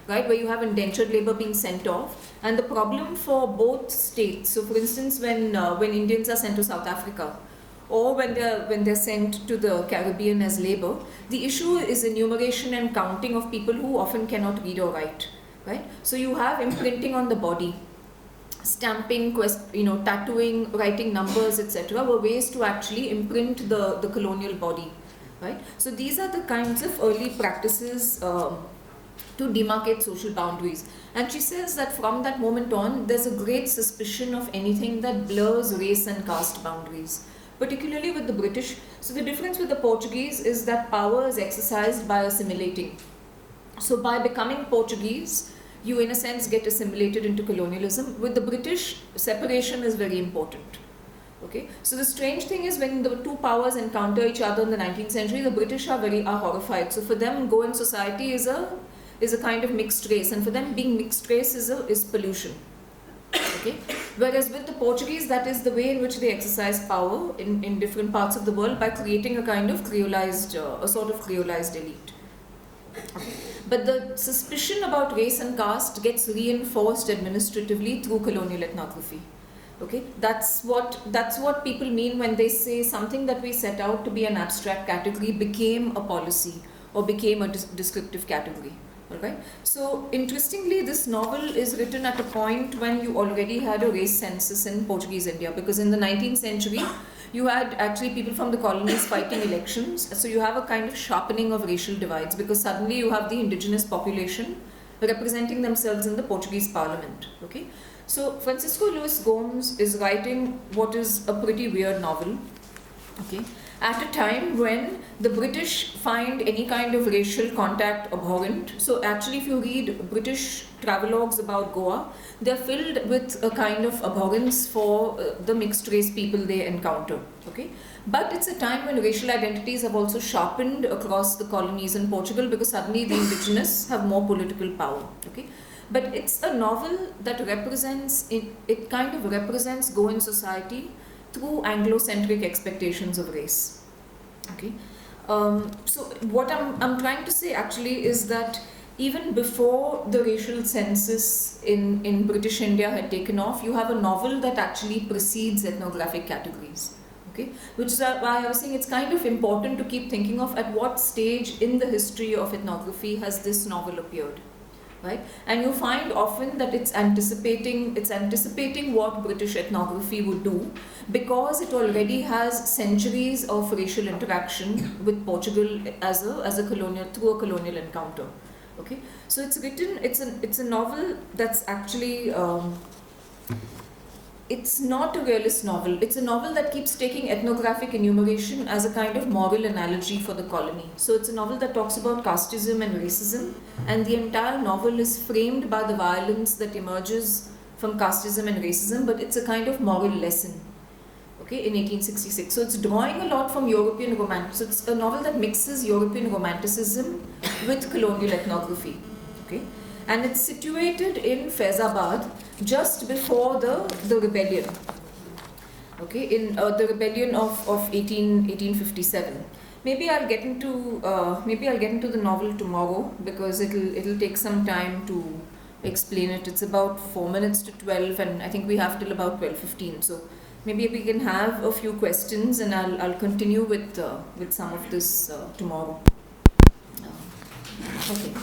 right, where you have indentured labor being sent off. And the problem for both states, so for instance, when Indians are sent to South Africa, or when they're sent to the Caribbean as labor, the issue is enumeration and counting of people who often cannot read or write, right? So you have imprinting on the body. stamping, tattooing, writing numbers, etc., were ways to actually imprint the colonial body, right? So these are the kinds of early practices to demarcate social boundaries. And she says that from that moment on, there's a great suspicion of anything that blurs race and caste boundaries, particularly with the British. So the difference with the Portuguese is that power is exercised by assimilating. So by becoming Portuguese, you in a sense get assimilated into colonialism. With the British, separation is very important. Okay, so the strange thing is when the two powers encounter each other in the 19th century, the British are horrified. So for them, Goan society is a kind of mixed race, and for them being mixed race is pollution. Okay, whereas with the Portuguese, that is the way in which they exercise power in different parts of the world by creating a kind of creolized, a sort of creolized elite. Okay. But the suspicion about race and caste gets reinforced administratively through colonial ethnography. Okay, that's what people mean when they say something that we set out to be an abstract category became a policy or became a descriptive category. Alright. So interestingly, this novel is written at a point when you already had a race census in Portuguese India, because in the 19th century you had actually people from the colonies fighting elections. So you have a kind of sharpening of racial divides, because suddenly you have the indigenous population representing themselves in the Portuguese parliament. Okay. So Francisco Luis Gomes is writing what is a pretty weird novel, okay, at a time when the British find any kind of racial contact abhorrent. So actually if you read British travelogues about Goa, they're filled with a kind of abhorrence for the mixed race people they encounter, okay. But it's a time when racial identities have also sharpened across the colonies in Portugal, because suddenly the indigenous have more political power, okay. But it's a novel that represents, it kind of represents Goan society through Anglo-centric expectations of race. Okay. So what I'm trying to say actually is that even before the racial census in British India had taken off, you have a novel that actually precedes ethnographic categories. Okay, which is why I was saying it's kind of important to keep thinking of at what stage in the history of ethnography has this novel appeared. Right? And you find often that it's anticipating what British ethnography would do, because it already has centuries of racial interaction with Portugal as a colonial, through a colonial encounter. Okay, so it's written. It's a novel that's actually. It's not a realist novel. It's a novel that keeps taking ethnographic enumeration as a kind of moral analogy for the colony. So it's a novel that talks about casteism and racism, and the entire novel is framed by the violence that emerges from casteism and racism, but it's a kind of moral lesson, okay, in 1866. So it's drawing a lot from European romanticism. So it's a novel that mixes European romanticism with colonial ethnography, okay. And it's situated in Faizabad just before the rebellion, okay, in the rebellion of 1857. Maybe I'll get into the novel tomorrow, because it'll take some time to explain it. It's about 4 minutes to 12, and I think we have till about 12:15. So maybe we can have a few questions, and I'll continue with some of this tomorrow. Okay.